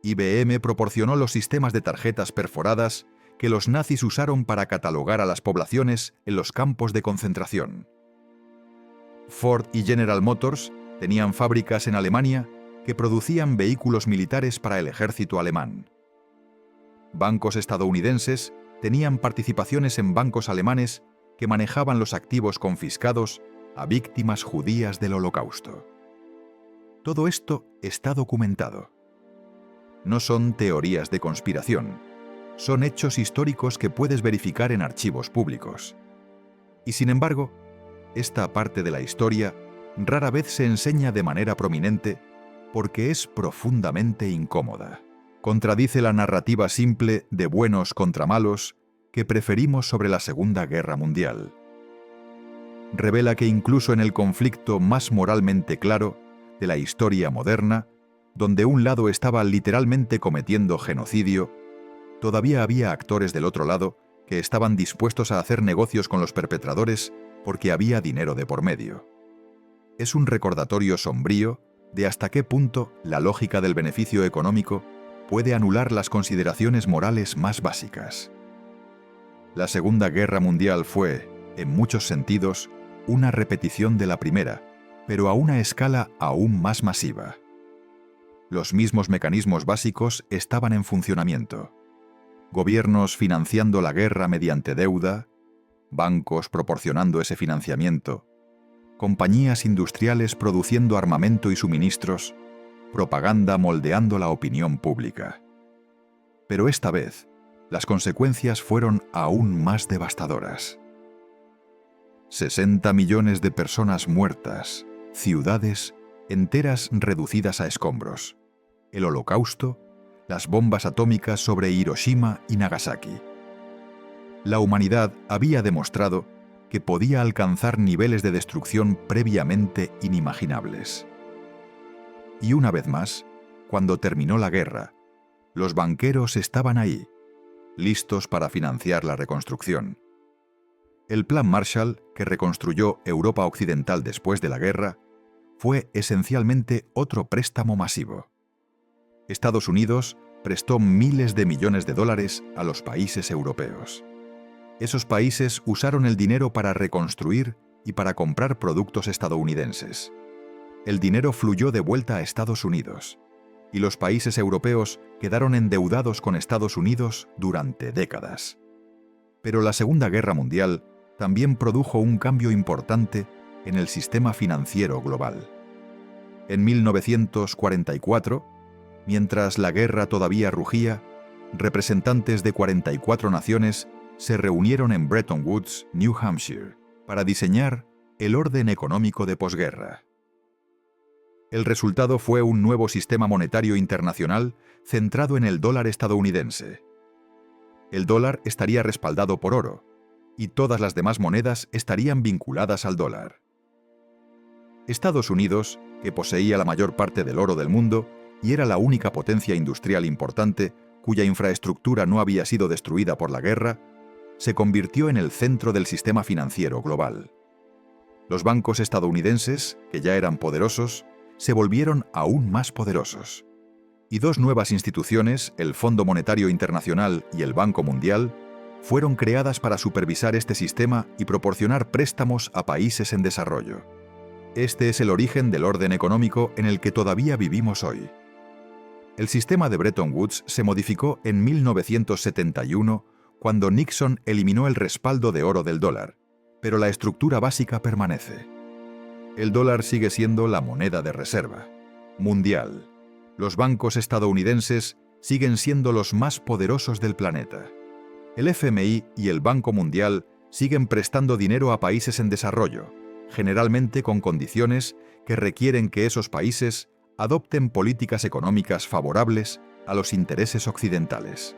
IBM proporcionó los sistemas de tarjetas perforadas que los nazis usaron para catalogar a las poblaciones en los campos de concentración. Ford y General Motors tenían fábricas en Alemania que producían vehículos militares para el ejército alemán. Bancos estadounidenses tenían participaciones en bancos alemanes que manejaban los activos confiscados a víctimas judías del Holocausto. Todo esto está documentado. No son teorías de conspiración, son hechos históricos que puedes verificar en archivos públicos. Y sin embargo, esta parte de la historia rara vez se enseña de manera prominente porque es profundamente incómoda. Contradice la narrativa simple de buenos contra malos que preferimos sobre la Segunda Guerra Mundial. Revela que incluso en el conflicto más moralmente claro de la historia moderna, donde un lado estaba literalmente cometiendo genocidio, todavía había actores del otro lado que estaban dispuestos a hacer negocios con los perpetradores porque había dinero de por medio. Es un recordatorio sombrío de hasta qué punto la lógica del beneficio económico puede anular las consideraciones morales más básicas. La Segunda Guerra Mundial fue, en muchos sentidos, una repetición de la primera, pero a una escala aún más masiva. Los mismos mecanismos básicos estaban en funcionamiento. Gobiernos financiando la guerra mediante deuda, bancos proporcionando ese financiamiento, compañías industriales produciendo armamento y suministros, propaganda moldeando la opinión pública. Pero esta vez, las consecuencias fueron aún más devastadoras. 60 millones de personas muertas, ciudades enteras reducidas a escombros, el Holocausto, las bombas atómicas sobre Hiroshima y Nagasaki. La humanidad había demostrado que podía alcanzar niveles de destrucción previamente inimaginables. Y una vez más, cuando terminó la guerra, los banqueros estaban ahí, listos para financiar la reconstrucción. El Plan Marshall, que reconstruyó Europa Occidental después de la guerra, fue esencialmente otro préstamo masivo. Estados Unidos prestó miles de millones de dólares a los países europeos. Esos países usaron el dinero para reconstruir y para comprar productos estadounidenses. El dinero fluyó de vuelta a Estados Unidos, y los países europeos quedaron endeudados con Estados Unidos durante décadas. Pero la Segunda Guerra Mundial también produjo un cambio importante en el sistema financiero global. En 1944, mientras la guerra todavía rugía, representantes de 44 naciones se reunieron en Bretton Woods, New Hampshire, para diseñar el orden económico de posguerra. El resultado fue un nuevo sistema monetario internacional centrado en el dólar estadounidense. El dólar estaría respaldado por oro, y todas las demás monedas estarían vinculadas al dólar. Estados Unidos, que poseía la mayor parte del oro del mundo y era la única potencia industrial importante cuya infraestructura no había sido destruida por la guerra, se convirtió en el centro del sistema financiero global. Los bancos estadounidenses, que ya eran poderosos, se volvieron aún más poderosos. Y dos nuevas instituciones, el Fondo Monetario Internacional y el Banco Mundial, fueron creadas para supervisar este sistema y proporcionar préstamos a países en desarrollo. Este es el origen del orden económico en el que todavía vivimos hoy. El sistema de Bretton Woods se modificó en 1971 cuando Nixon eliminó el respaldo de oro del dólar, pero la estructura básica permanece. El dólar sigue siendo la moneda de reserva mundial. Los bancos estadounidenses siguen siendo los más poderosos del planeta. El FMI y el Banco Mundial siguen prestando dinero a países en desarrollo, generalmente con condiciones que requieren que esos países adopten políticas económicas favorables a los intereses occidentales.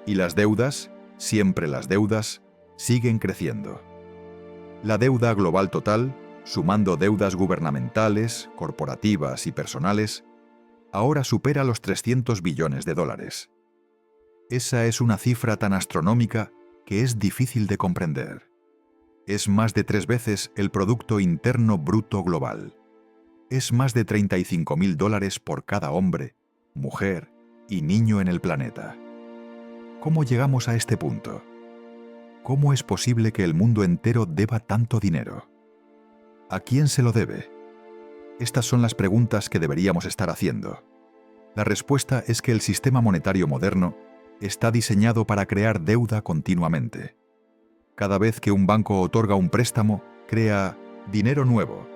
Y las deudas, siempre las deudas, siguen creciendo. La deuda global total, sumando deudas gubernamentales, corporativas y personales, ahora supera los 300 billones de dólares. Esa es una cifra tan astronómica que es difícil de comprender. Es más de 3 veces el Producto Interno Bruto global. Es más de $35.000 por cada hombre, mujer y niño en el planeta. ¿Cómo llegamos a este punto? ¿Cómo es posible que el mundo entero deba tanto dinero? ¿A quién se lo debe? Estas son las preguntas que deberíamos estar haciendo. La respuesta es que el sistema monetario moderno está diseñado para crear deuda continuamente. Cada vez que un banco otorga un préstamo, crea dinero nuevo.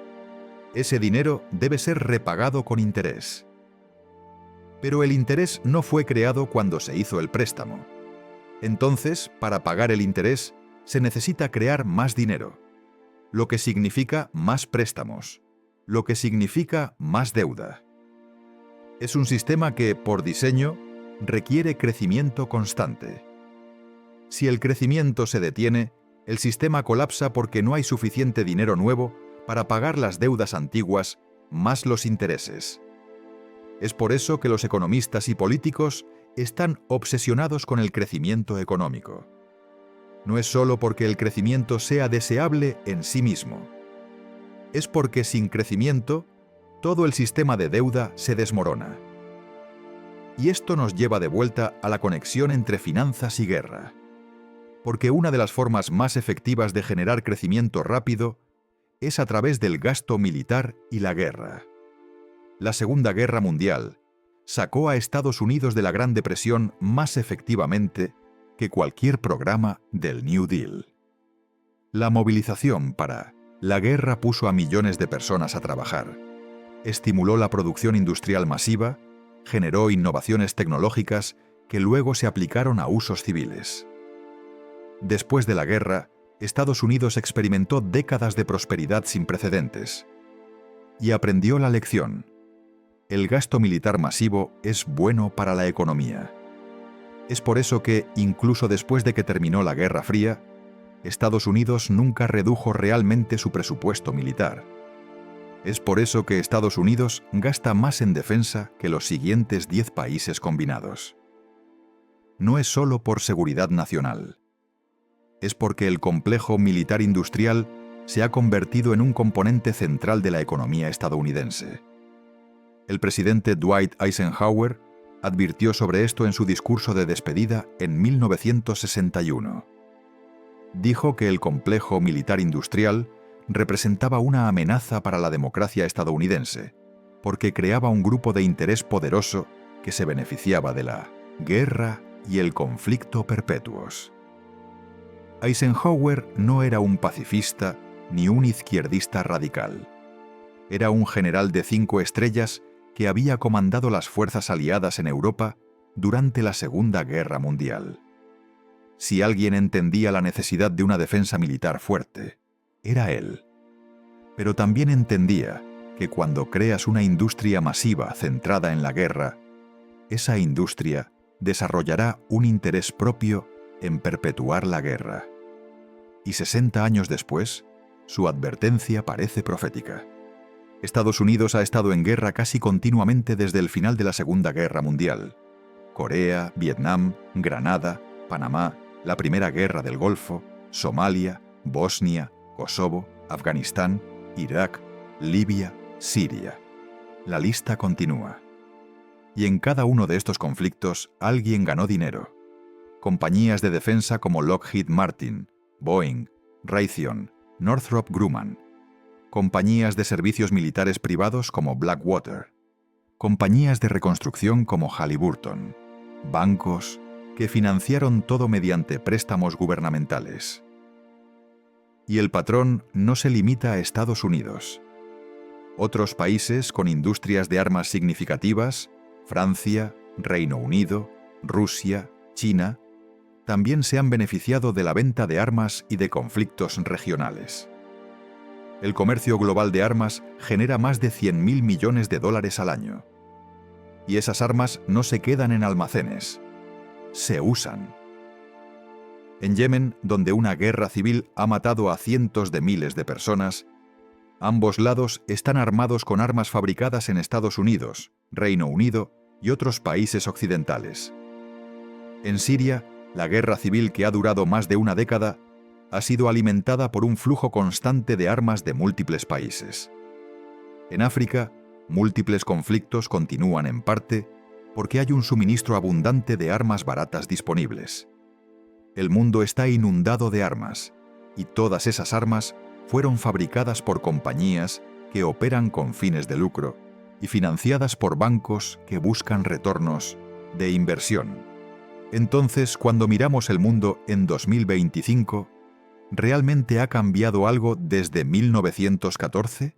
Ese dinero debe ser repagado con interés. Pero el interés no fue creado cuando se hizo el préstamo. Entonces, para pagar el interés, se necesita crear más dinero, lo que significa más préstamos, lo que significa más deuda. Es un sistema que, por diseño, requiere crecimiento constante. Si el crecimiento se detiene, el sistema colapsa porque no hay suficiente dinero nuevo para pagar las deudas antiguas más los intereses. Es por eso que los economistas y políticos están obsesionados con el crecimiento económico. No es solo porque el crecimiento sea deseable en sí mismo. Es porque sin crecimiento, todo el sistema de deuda se desmorona. Y esto nos lleva de vuelta a la conexión entre finanzas y guerra. Porque una de las formas más efectivas de generar crecimiento rápido es a través del gasto militar y la guerra. La Segunda Guerra Mundial sacó a Estados Unidos de la Gran Depresión más efectivamente que cualquier programa del New Deal. La movilización para la guerra puso a millones de personas a trabajar, estimuló la producción industrial masiva, generó innovaciones tecnológicas que luego se aplicaron a usos civiles. Después de la guerra, Estados Unidos experimentó décadas de prosperidad sin precedentes y aprendió la lección. El gasto militar masivo es bueno para la economía. Es por eso que, incluso después de que terminó la Guerra Fría, Estados Unidos nunca redujo realmente su presupuesto militar. Es por eso que Estados Unidos gasta más en defensa que los siguientes 10 países combinados. No es solo por seguridad nacional. Es porque el complejo militar industrial se ha convertido en un componente central de la economía estadounidense. El presidente Dwight Eisenhower advirtió sobre esto en su discurso de despedida en 1961. Dijo que el complejo militar industrial representaba una amenaza para la democracia estadounidense, porque creaba un grupo de interés poderoso que se beneficiaba de la guerra y el conflicto perpetuos. Eisenhower no era un pacifista ni un izquierdista radical. Era un general de 5 estrellas que había comandado las fuerzas aliadas en Europa durante la Segunda Guerra Mundial. Si alguien entendía la necesidad de una defensa militar fuerte, era él. Pero también entendía que cuando creas una industria masiva centrada en la guerra, esa industria desarrollará un interés propio en perpetuar la guerra. Y 60 años después, su advertencia parece profética. Estados Unidos ha estado en guerra casi continuamente desde el final de la Segunda Guerra Mundial. Corea, Vietnam, Granada, Panamá, la Primera Guerra del Golfo, Somalia, Bosnia, Kosovo, Afganistán, Irak, Libia, Siria. La lista continúa. Y en cada uno de estos conflictos alguien ganó dinero. Compañías de defensa como Lockheed Martin, Boeing, Raytheon, Northrop Grumman. Compañías de servicios militares privados como Blackwater. Compañías de reconstrucción como Halliburton. Bancos que financiaron todo mediante préstamos gubernamentales. Y el patrón no se limita a Estados Unidos. Otros países con industrias de armas significativas, Francia, Reino Unido, Rusia, China, también se han beneficiado de la venta de armas y de conflictos regionales. El comercio global de armas genera más de 100.000 millones de dólares al año. Y esas armas no se quedan en almacenes, se usan. En Yemen, donde una guerra civil ha matado a cientos de miles de personas, ambos lados están armados con armas fabricadas en Estados Unidos, Reino Unido y otros países occidentales. En Siria, la guerra civil que ha durado más de una década ha sido alimentada por un flujo constante de armas de múltiples países. En África, múltiples conflictos continúan en parte porque hay un suministro abundante de armas baratas disponibles. El mundo está inundado de armas, y todas esas armas fueron fabricadas por compañías que operan con fines de lucro y financiadas por bancos que buscan retornos de inversión. Entonces, cuando miramos el mundo en 2025, ¿realmente ha cambiado algo desde 1914?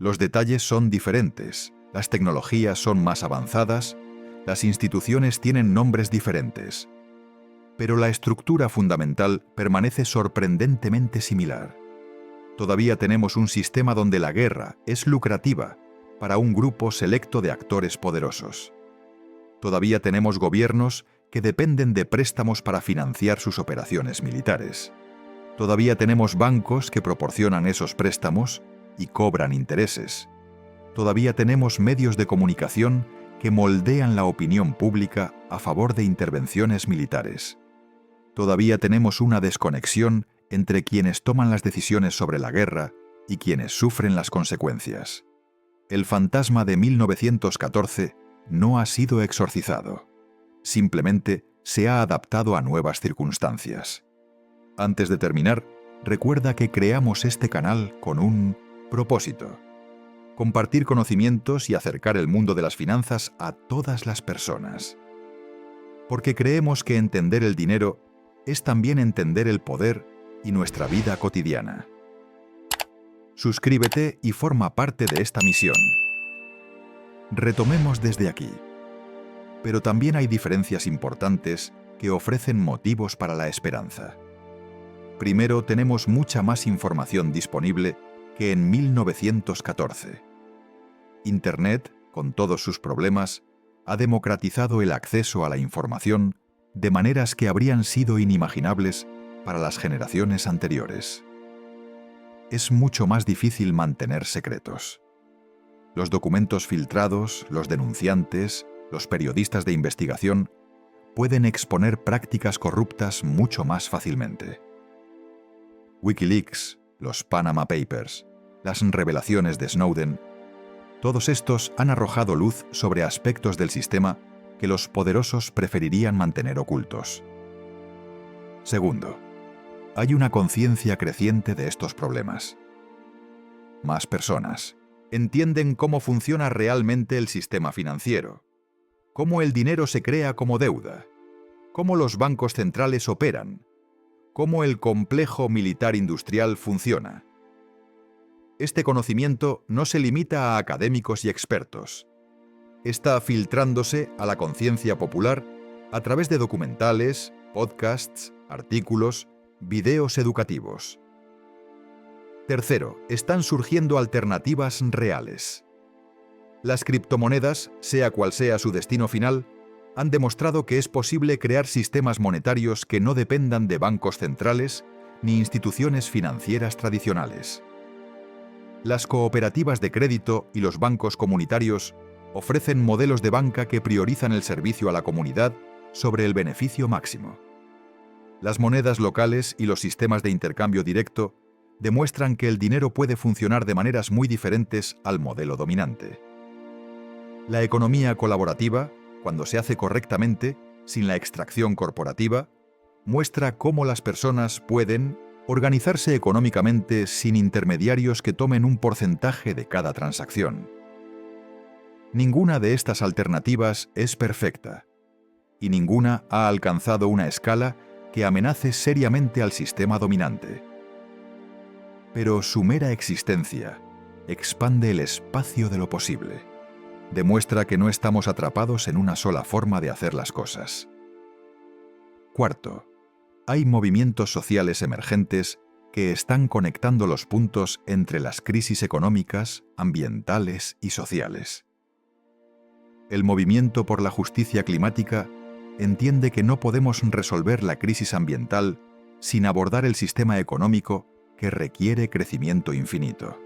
Los detalles son diferentes, las tecnologías son más avanzadas, las instituciones tienen nombres diferentes, pero la estructura fundamental permanece sorprendentemente similar. Todavía tenemos un sistema donde la guerra es lucrativa para un grupo selecto de actores poderosos. Todavía tenemos gobiernos que dependen de préstamos para financiar sus operaciones militares. Todavía tenemos bancos que proporcionan esos préstamos y cobran intereses. Todavía tenemos medios de comunicación que moldean la opinión pública a favor de intervenciones militares. Todavía tenemos una desconexión entre quienes toman las decisiones sobre la guerra y quienes sufren las consecuencias. El fantasma de 1914 no ha sido exorcizado. Simplemente se ha adaptado a nuevas circunstancias. Antes de terminar, recuerda que creamos este canal con un propósito: compartir conocimientos y acercar el mundo de las finanzas a todas las personas. Porque creemos que entender el dinero es también entender el poder y nuestra vida cotidiana. Suscríbete y forma parte de esta misión. Retomemos desde aquí. Pero también hay diferencias importantes que ofrecen motivos para la esperanza. Primero, tenemos mucha más información disponible que en 1914. Internet, con todos sus problemas, ha democratizado el acceso a la información de maneras que habrían sido inimaginables para las generaciones anteriores. Es mucho más difícil mantener secretos. Los documentos filtrados, los denunciantes, los periodistas de investigación pueden exponer prácticas corruptas mucho más fácilmente. Wikileaks, los Panama Papers, las revelaciones de Snowden, todos estos han arrojado luz sobre aspectos del sistema que los poderosos preferirían mantener ocultos. Segundo, hay una conciencia creciente de estos problemas. Más personas entienden cómo funciona realmente el sistema financiero, cómo el dinero se crea como deuda, cómo los bancos centrales operan, cómo el complejo militar industrial funciona. Este conocimiento no se limita a académicos y expertos. Está filtrándose a la conciencia popular a través de documentales, podcasts, artículos, videos educativos. Tercero, están surgiendo alternativas reales. Las criptomonedas, sea cual sea su destino final, han demostrado que es posible crear sistemas monetarios que no dependan de bancos centrales ni instituciones financieras tradicionales. Las cooperativas de crédito y los bancos comunitarios ofrecen modelos de banca que priorizan el servicio a la comunidad sobre el beneficio máximo. Las monedas locales y los sistemas de intercambio directo demuestran que el dinero puede funcionar de maneras muy diferentes al modelo dominante. La economía colaborativa, cuando se hace correctamente, sin la extracción corporativa, muestra cómo las personas pueden organizarse económicamente sin intermediarios que tomen un porcentaje de cada transacción. Ninguna de estas alternativas es perfecta, y ninguna ha alcanzado una escala que amenace seriamente al sistema dominante. Pero su mera existencia expande el espacio de lo posible. Demuestra que no estamos atrapados en una sola forma de hacer las cosas. Cuarto, hay movimientos sociales emergentes que están conectando los puntos entre las crisis económicas, ambientales y sociales. El movimiento por la justicia climática entiende que no podemos resolver la crisis ambiental sin abordar el sistema económico que requiere crecimiento infinito.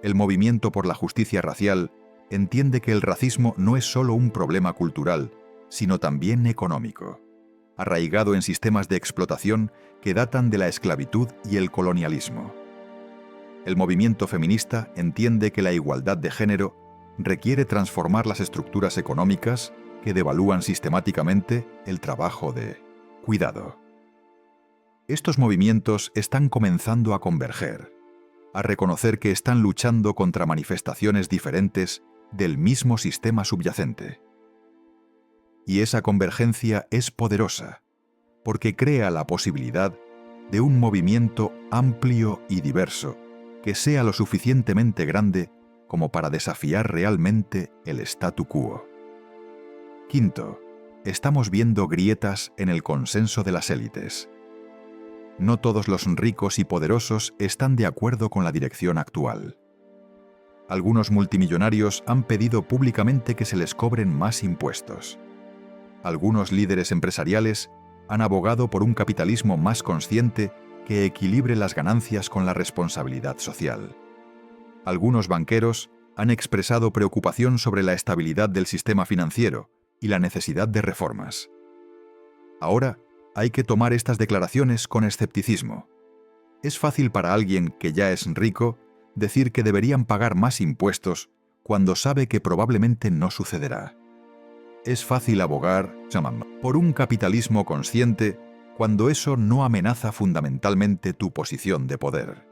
El movimiento por la justicia racial entiende que el racismo no es solo un problema cultural, sino también económico, arraigado en sistemas de explotación que datan de la esclavitud y el colonialismo. El movimiento feminista entiende que la igualdad de género requiere transformar las estructuras económicas que devalúan sistemáticamente el trabajo de cuidado. Estos movimientos están comenzando a converger, a reconocer que están luchando contra manifestaciones diferentes del mismo sistema subyacente. Y esa convergencia es poderosa, porque crea la posibilidad de un movimiento amplio y diverso que sea lo suficientemente grande como para desafiar realmente el statu quo. Quinto, estamos viendo grietas en el consenso de las élites. No todos los ricos y poderosos están de acuerdo con la dirección actual. Algunos multimillonarios han pedido públicamente que se les cobren más impuestos. Algunos líderes empresariales han abogado por un capitalismo más consciente que equilibre las ganancias con la responsabilidad social. Algunos banqueros han expresado preocupación sobre la estabilidad del sistema financiero y la necesidad de reformas. Ahora, hay que tomar estas declaraciones con escepticismo. Es fácil para alguien que ya es rico decir que deberían pagar más impuestos cuando sabe que probablemente no sucederá. Es fácil abogar por un capitalismo consciente cuando eso no amenaza fundamentalmente tu posición de poder.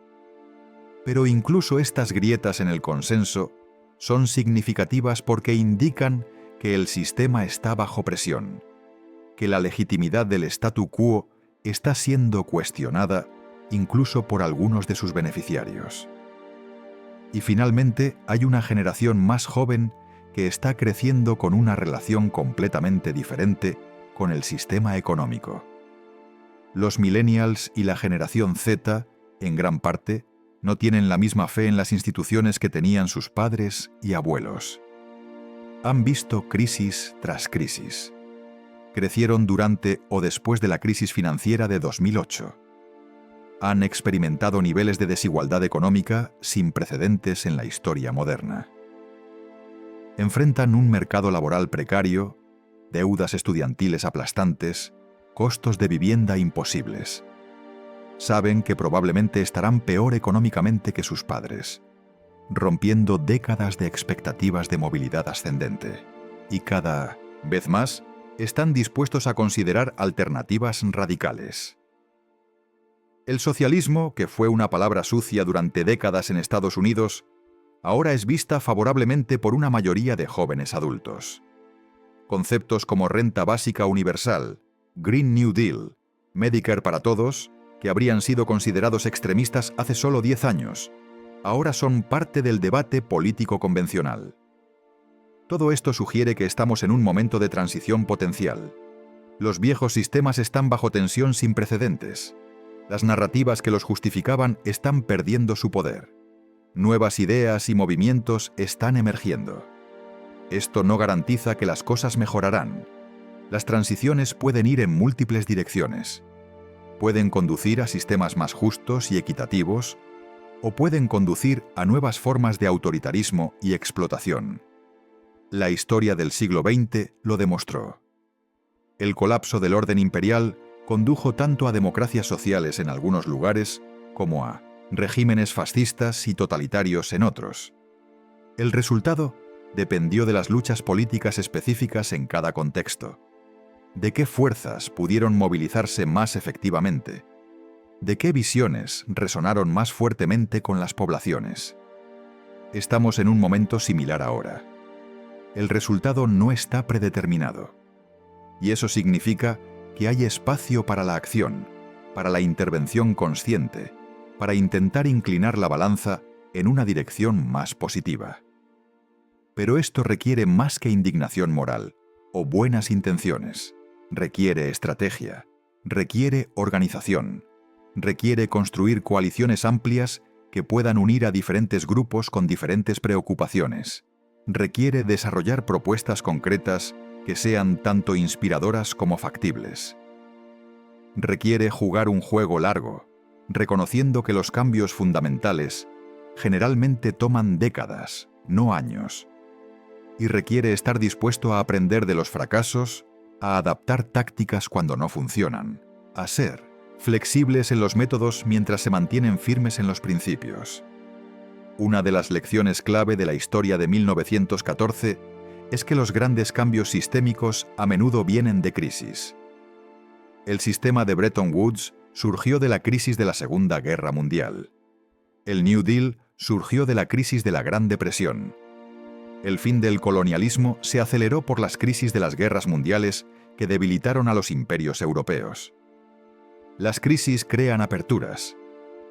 Pero incluso estas grietas en el consenso son significativas porque indican que el sistema está bajo presión, que la legitimidad del statu quo está siendo cuestionada incluso por algunos de sus beneficiarios. Y finalmente hay una generación más joven que está creciendo con una relación completamente diferente con el sistema económico. Los millennials y la generación Z, en gran parte, no tienen la misma fe en las instituciones que tenían sus padres y abuelos. Han visto crisis tras crisis. Crecieron durante o después de la crisis financiera de 2008. Han experimentado niveles de desigualdad económica sin precedentes en la historia moderna. Enfrentan un mercado laboral precario, deudas estudiantiles aplastantes, costos de vivienda imposibles. Saben que probablemente estarán peor económicamente que sus padres, rompiendo décadas de expectativas de movilidad ascendente. Y cada vez más, están dispuestos a considerar alternativas radicales. El socialismo, que fue una palabra sucia durante décadas en Estados Unidos, ahora es vista favorablemente por una mayoría de jóvenes adultos. Conceptos como renta básica universal, Green New Deal, Medicare para todos, que habrían sido considerados extremistas hace solo 10 años, ahora son parte del debate político convencional. Todo esto sugiere que estamos en un momento de transición potencial. Los viejos sistemas están bajo tensión sin precedentes. Las narrativas que los justificaban están perdiendo su poder. Nuevas ideas y movimientos están emergiendo. Esto no garantiza que las cosas mejorarán. Las transiciones pueden ir en múltiples direcciones. Pueden conducir a sistemas más justos y equitativos, o pueden conducir a nuevas formas de autoritarismo y explotación. La historia del siglo XX lo demostró. El colapso del orden imperial condujo tanto a democracias sociales en algunos lugares como a regímenes fascistas y totalitarios en otros. El resultado dependió de las luchas políticas específicas en cada contexto. ¿De qué fuerzas pudieron movilizarse más efectivamente? ¿De qué visiones resonaron más fuertemente con las poblaciones? Estamos en un momento similar ahora. El resultado no está predeterminado. Y eso significa que hay espacio para la acción, para la intervención consciente, para intentar inclinar la balanza en una dirección más positiva. Pero esto requiere más que indignación moral o buenas intenciones. requiere estrategia, requiere organización, requiere construir coaliciones amplias que puedan unir a diferentes grupos con diferentes preocupaciones, requiere desarrollar propuestas concretas que sean tanto inspiradoras como factibles. Requiere jugar un juego largo, reconociendo que los cambios fundamentales generalmente toman décadas, no años. Y requiere estar dispuesto a aprender de los fracasos, a adaptar tácticas cuando no funcionan, a ser flexibles en los métodos mientras se mantienen firmes en los principios. Una de las lecciones clave de la historia de 1914 es que los grandes cambios sistémicos a menudo vienen de crisis. El sistema de Bretton Woods surgió de la crisis de la Segunda Guerra Mundial. El New Deal surgió de la crisis de la Gran Depresión. El fin del colonialismo se aceleró por las crisis de las guerras mundiales que debilitaron a los imperios europeos. Las crisis crean aperturas,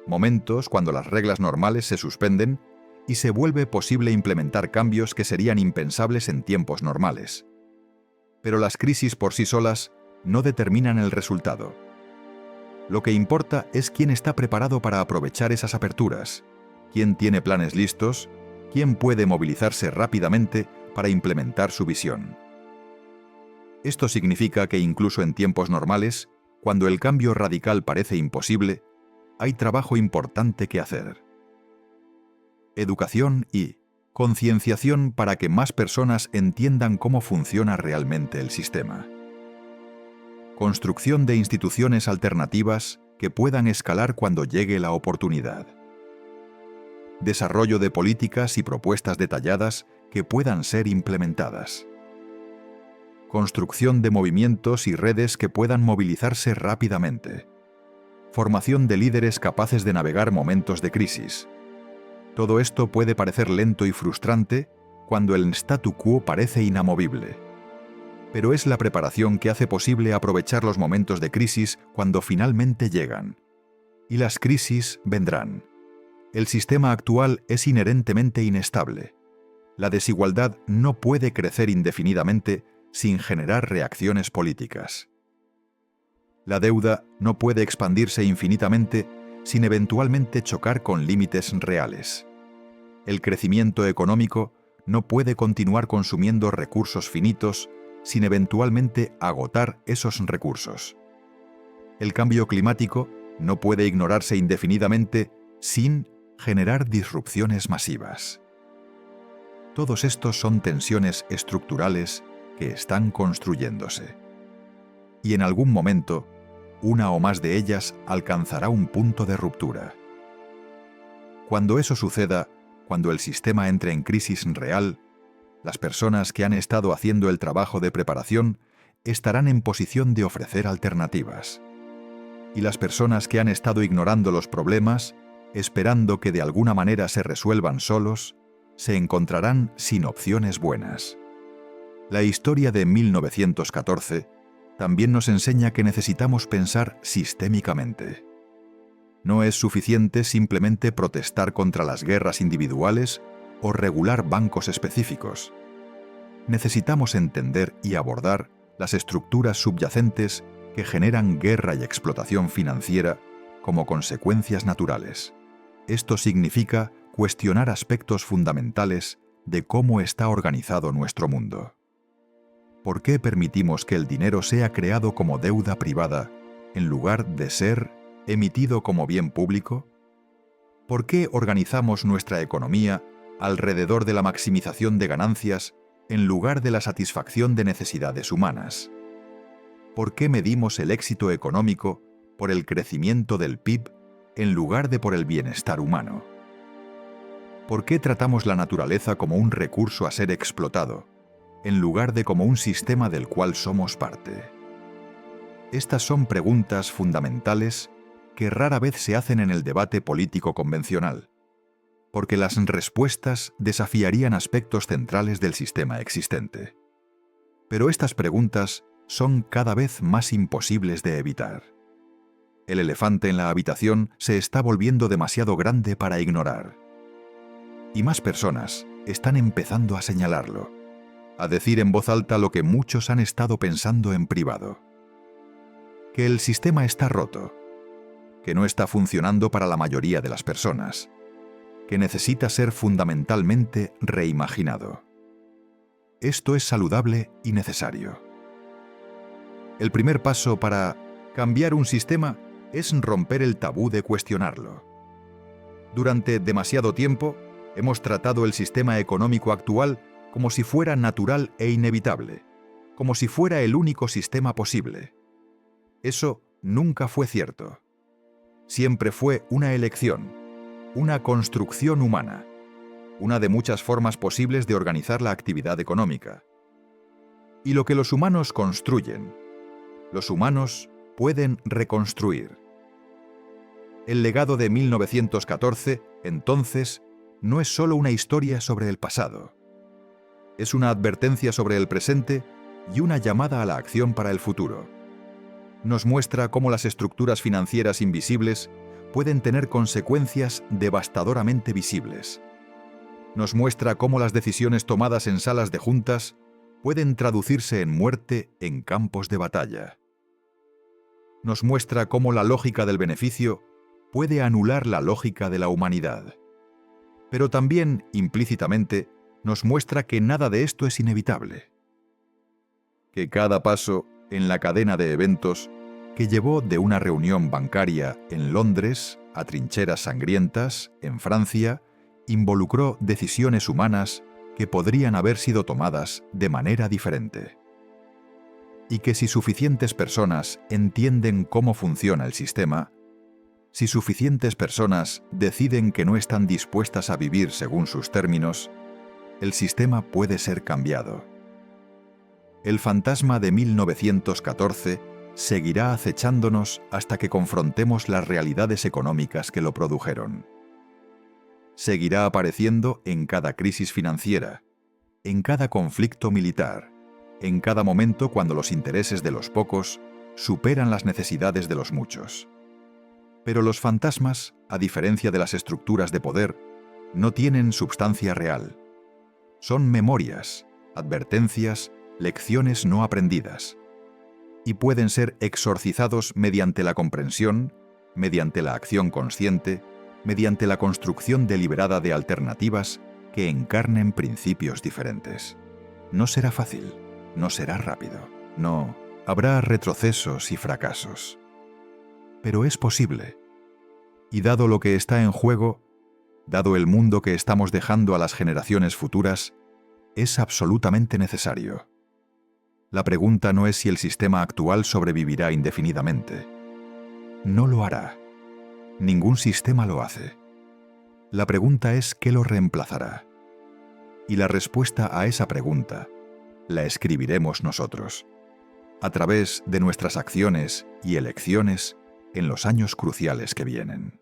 momentos cuando las reglas normales se suspenden y se vuelve posible implementar cambios que serían impensables en tiempos normales. Pero las crisis por sí solas no determinan el resultado. Lo que importa es quién está preparado para aprovechar esas aperturas, quién tiene planes listos, quién puede movilizarse rápidamente para implementar su visión. Esto significa que incluso en tiempos normales, cuando el cambio radical parece imposible, hay trabajo importante que hacer. Educación y concienciación para que más personas entiendan cómo funciona realmente el sistema. Construcción de instituciones alternativas que puedan escalar cuando llegue la oportunidad. Desarrollo de políticas y propuestas detalladas que puedan ser implementadas. Construcción de movimientos y redes que puedan movilizarse rápidamente. Formación de líderes capaces de navegar momentos de crisis. Todo esto puede parecer lento y frustrante cuando el statu quo parece inamovible. Pero es la preparación que hace posible aprovechar los momentos de crisis cuando finalmente llegan. Y las crisis vendrán. El sistema actual es inherentemente inestable. La desigualdad no puede crecer indefinidamente sin generar reacciones políticas. La deuda no puede expandirse infinitamente sin eventualmente chocar con límites reales. El crecimiento económico no puede continuar consumiendo recursos finitos sin eventualmente agotar esos recursos. El cambio climático no puede ignorarse indefinidamente sin generar disrupciones masivas. Todos estos son tensiones estructurales que están construyéndose. Y en algún momento, una o más de ellas alcanzará un punto de ruptura. Cuando eso suceda, cuando el sistema entre en crisis real, las personas que han estado haciendo el trabajo de preparación estarán en posición de ofrecer alternativas. Y las personas que han estado ignorando los problemas, esperando que de alguna manera se resuelvan solos, se encontrarán sin opciones buenas. La historia de 1914 también nos enseña que necesitamos pensar sistémicamente. No es suficiente simplemente protestar contra las guerras individuales o regular bancos específicos. Necesitamos entender y abordar las estructuras subyacentes que generan guerra y explotación financiera como consecuencias naturales. Esto significa cuestionar aspectos fundamentales de cómo está organizado nuestro mundo. ¿Por qué permitimos que el dinero sea creado como deuda privada en lugar de ser emitido como bien público? ¿Por qué organizamos nuestra economía alrededor de la maximización de ganancias en lugar de la satisfacción de necesidades humanas? ¿Por qué medimos el éxito económico por el crecimiento del PIB en lugar de por el bienestar humano? ¿Por qué tratamos la naturaleza como un recurso a ser explotado, en lugar de como un sistema del cual somos parte? Estas son preguntas fundamentales que rara vez se hacen en el debate político convencional, porque las respuestas desafiarían aspectos centrales del sistema existente. Pero estas preguntas son cada vez más imposibles de evitar. El elefante en la habitación se está volviendo demasiado grande para ignorar. Y más personas están empezando a señalarlo, a decir en voz alta lo que muchos han estado pensando en privado. que el sistema está roto, que no está funcionando para la mayoría de las personas, que necesita ser fundamentalmente reimaginado. Esto es saludable y necesario. El primer paso para cambiar un sistema es romper el tabú de cuestionarlo. Durante demasiado tiempo hemos tratado el sistema económico actual como si fuera natural e inevitable, como si fuera el único sistema posible. Eso nunca fue cierto. Siempre fue una elección, una construcción humana, una de muchas formas posibles de organizar la actividad económica. Y lo que los humanos construyen, los humanos pueden reconstruir. El legado de 1914, entonces, no es solo una historia sobre el pasado. Es una advertencia sobre el presente y una llamada a la acción para el futuro. Nos muestra cómo las estructuras financieras invisibles pueden tener consecuencias devastadoramente visibles. Nos muestra cómo las decisiones tomadas en salas de juntas pueden traducirse en muerte en campos de batalla. Nos muestra cómo la lógica del beneficio puede anular la lógica de la humanidad. Pero también, implícitamente, nos muestra que nada de esto es inevitable. Que cada paso en la cadena de eventos que llevó de una reunión bancaria en Londres a trincheras sangrientas en Francia, involucró decisiones humanas que podrían haber sido tomadas de manera diferente. Y que si suficientes personas entienden cómo funciona el sistema, si suficientes personas deciden que no están dispuestas a vivir según sus términos, el sistema puede ser cambiado. El fantasma de 1914 seguirá acechándonos hasta que confrontemos las realidades económicas que lo produjeron. Seguirá apareciendo en cada crisis financiera, en cada conflicto militar, en cada momento cuando los intereses de los pocos superan las necesidades de los muchos. Pero los fantasmas, a diferencia de las estructuras de poder, no tienen substancia real. Son memorias, advertencias, lecciones no aprendidas. Y pueden ser exorcizados mediante la comprensión, mediante la acción consciente, mediante la construcción deliberada de alternativas que encarnen principios diferentes. No será fácil, no será rápido, no, habrá retrocesos y fracasos. Pero es posible. Y dado lo que está en juego, dado el mundo que estamos dejando a las generaciones futuras, es absolutamente necesario. La pregunta no es si el sistema actual sobrevivirá indefinidamente. No lo hará. Ningún sistema lo hace. La pregunta es ¿qué lo reemplazará? Y la respuesta a esa pregunta la escribiremos nosotros, a través de nuestras acciones y elecciones en los años cruciales que vienen.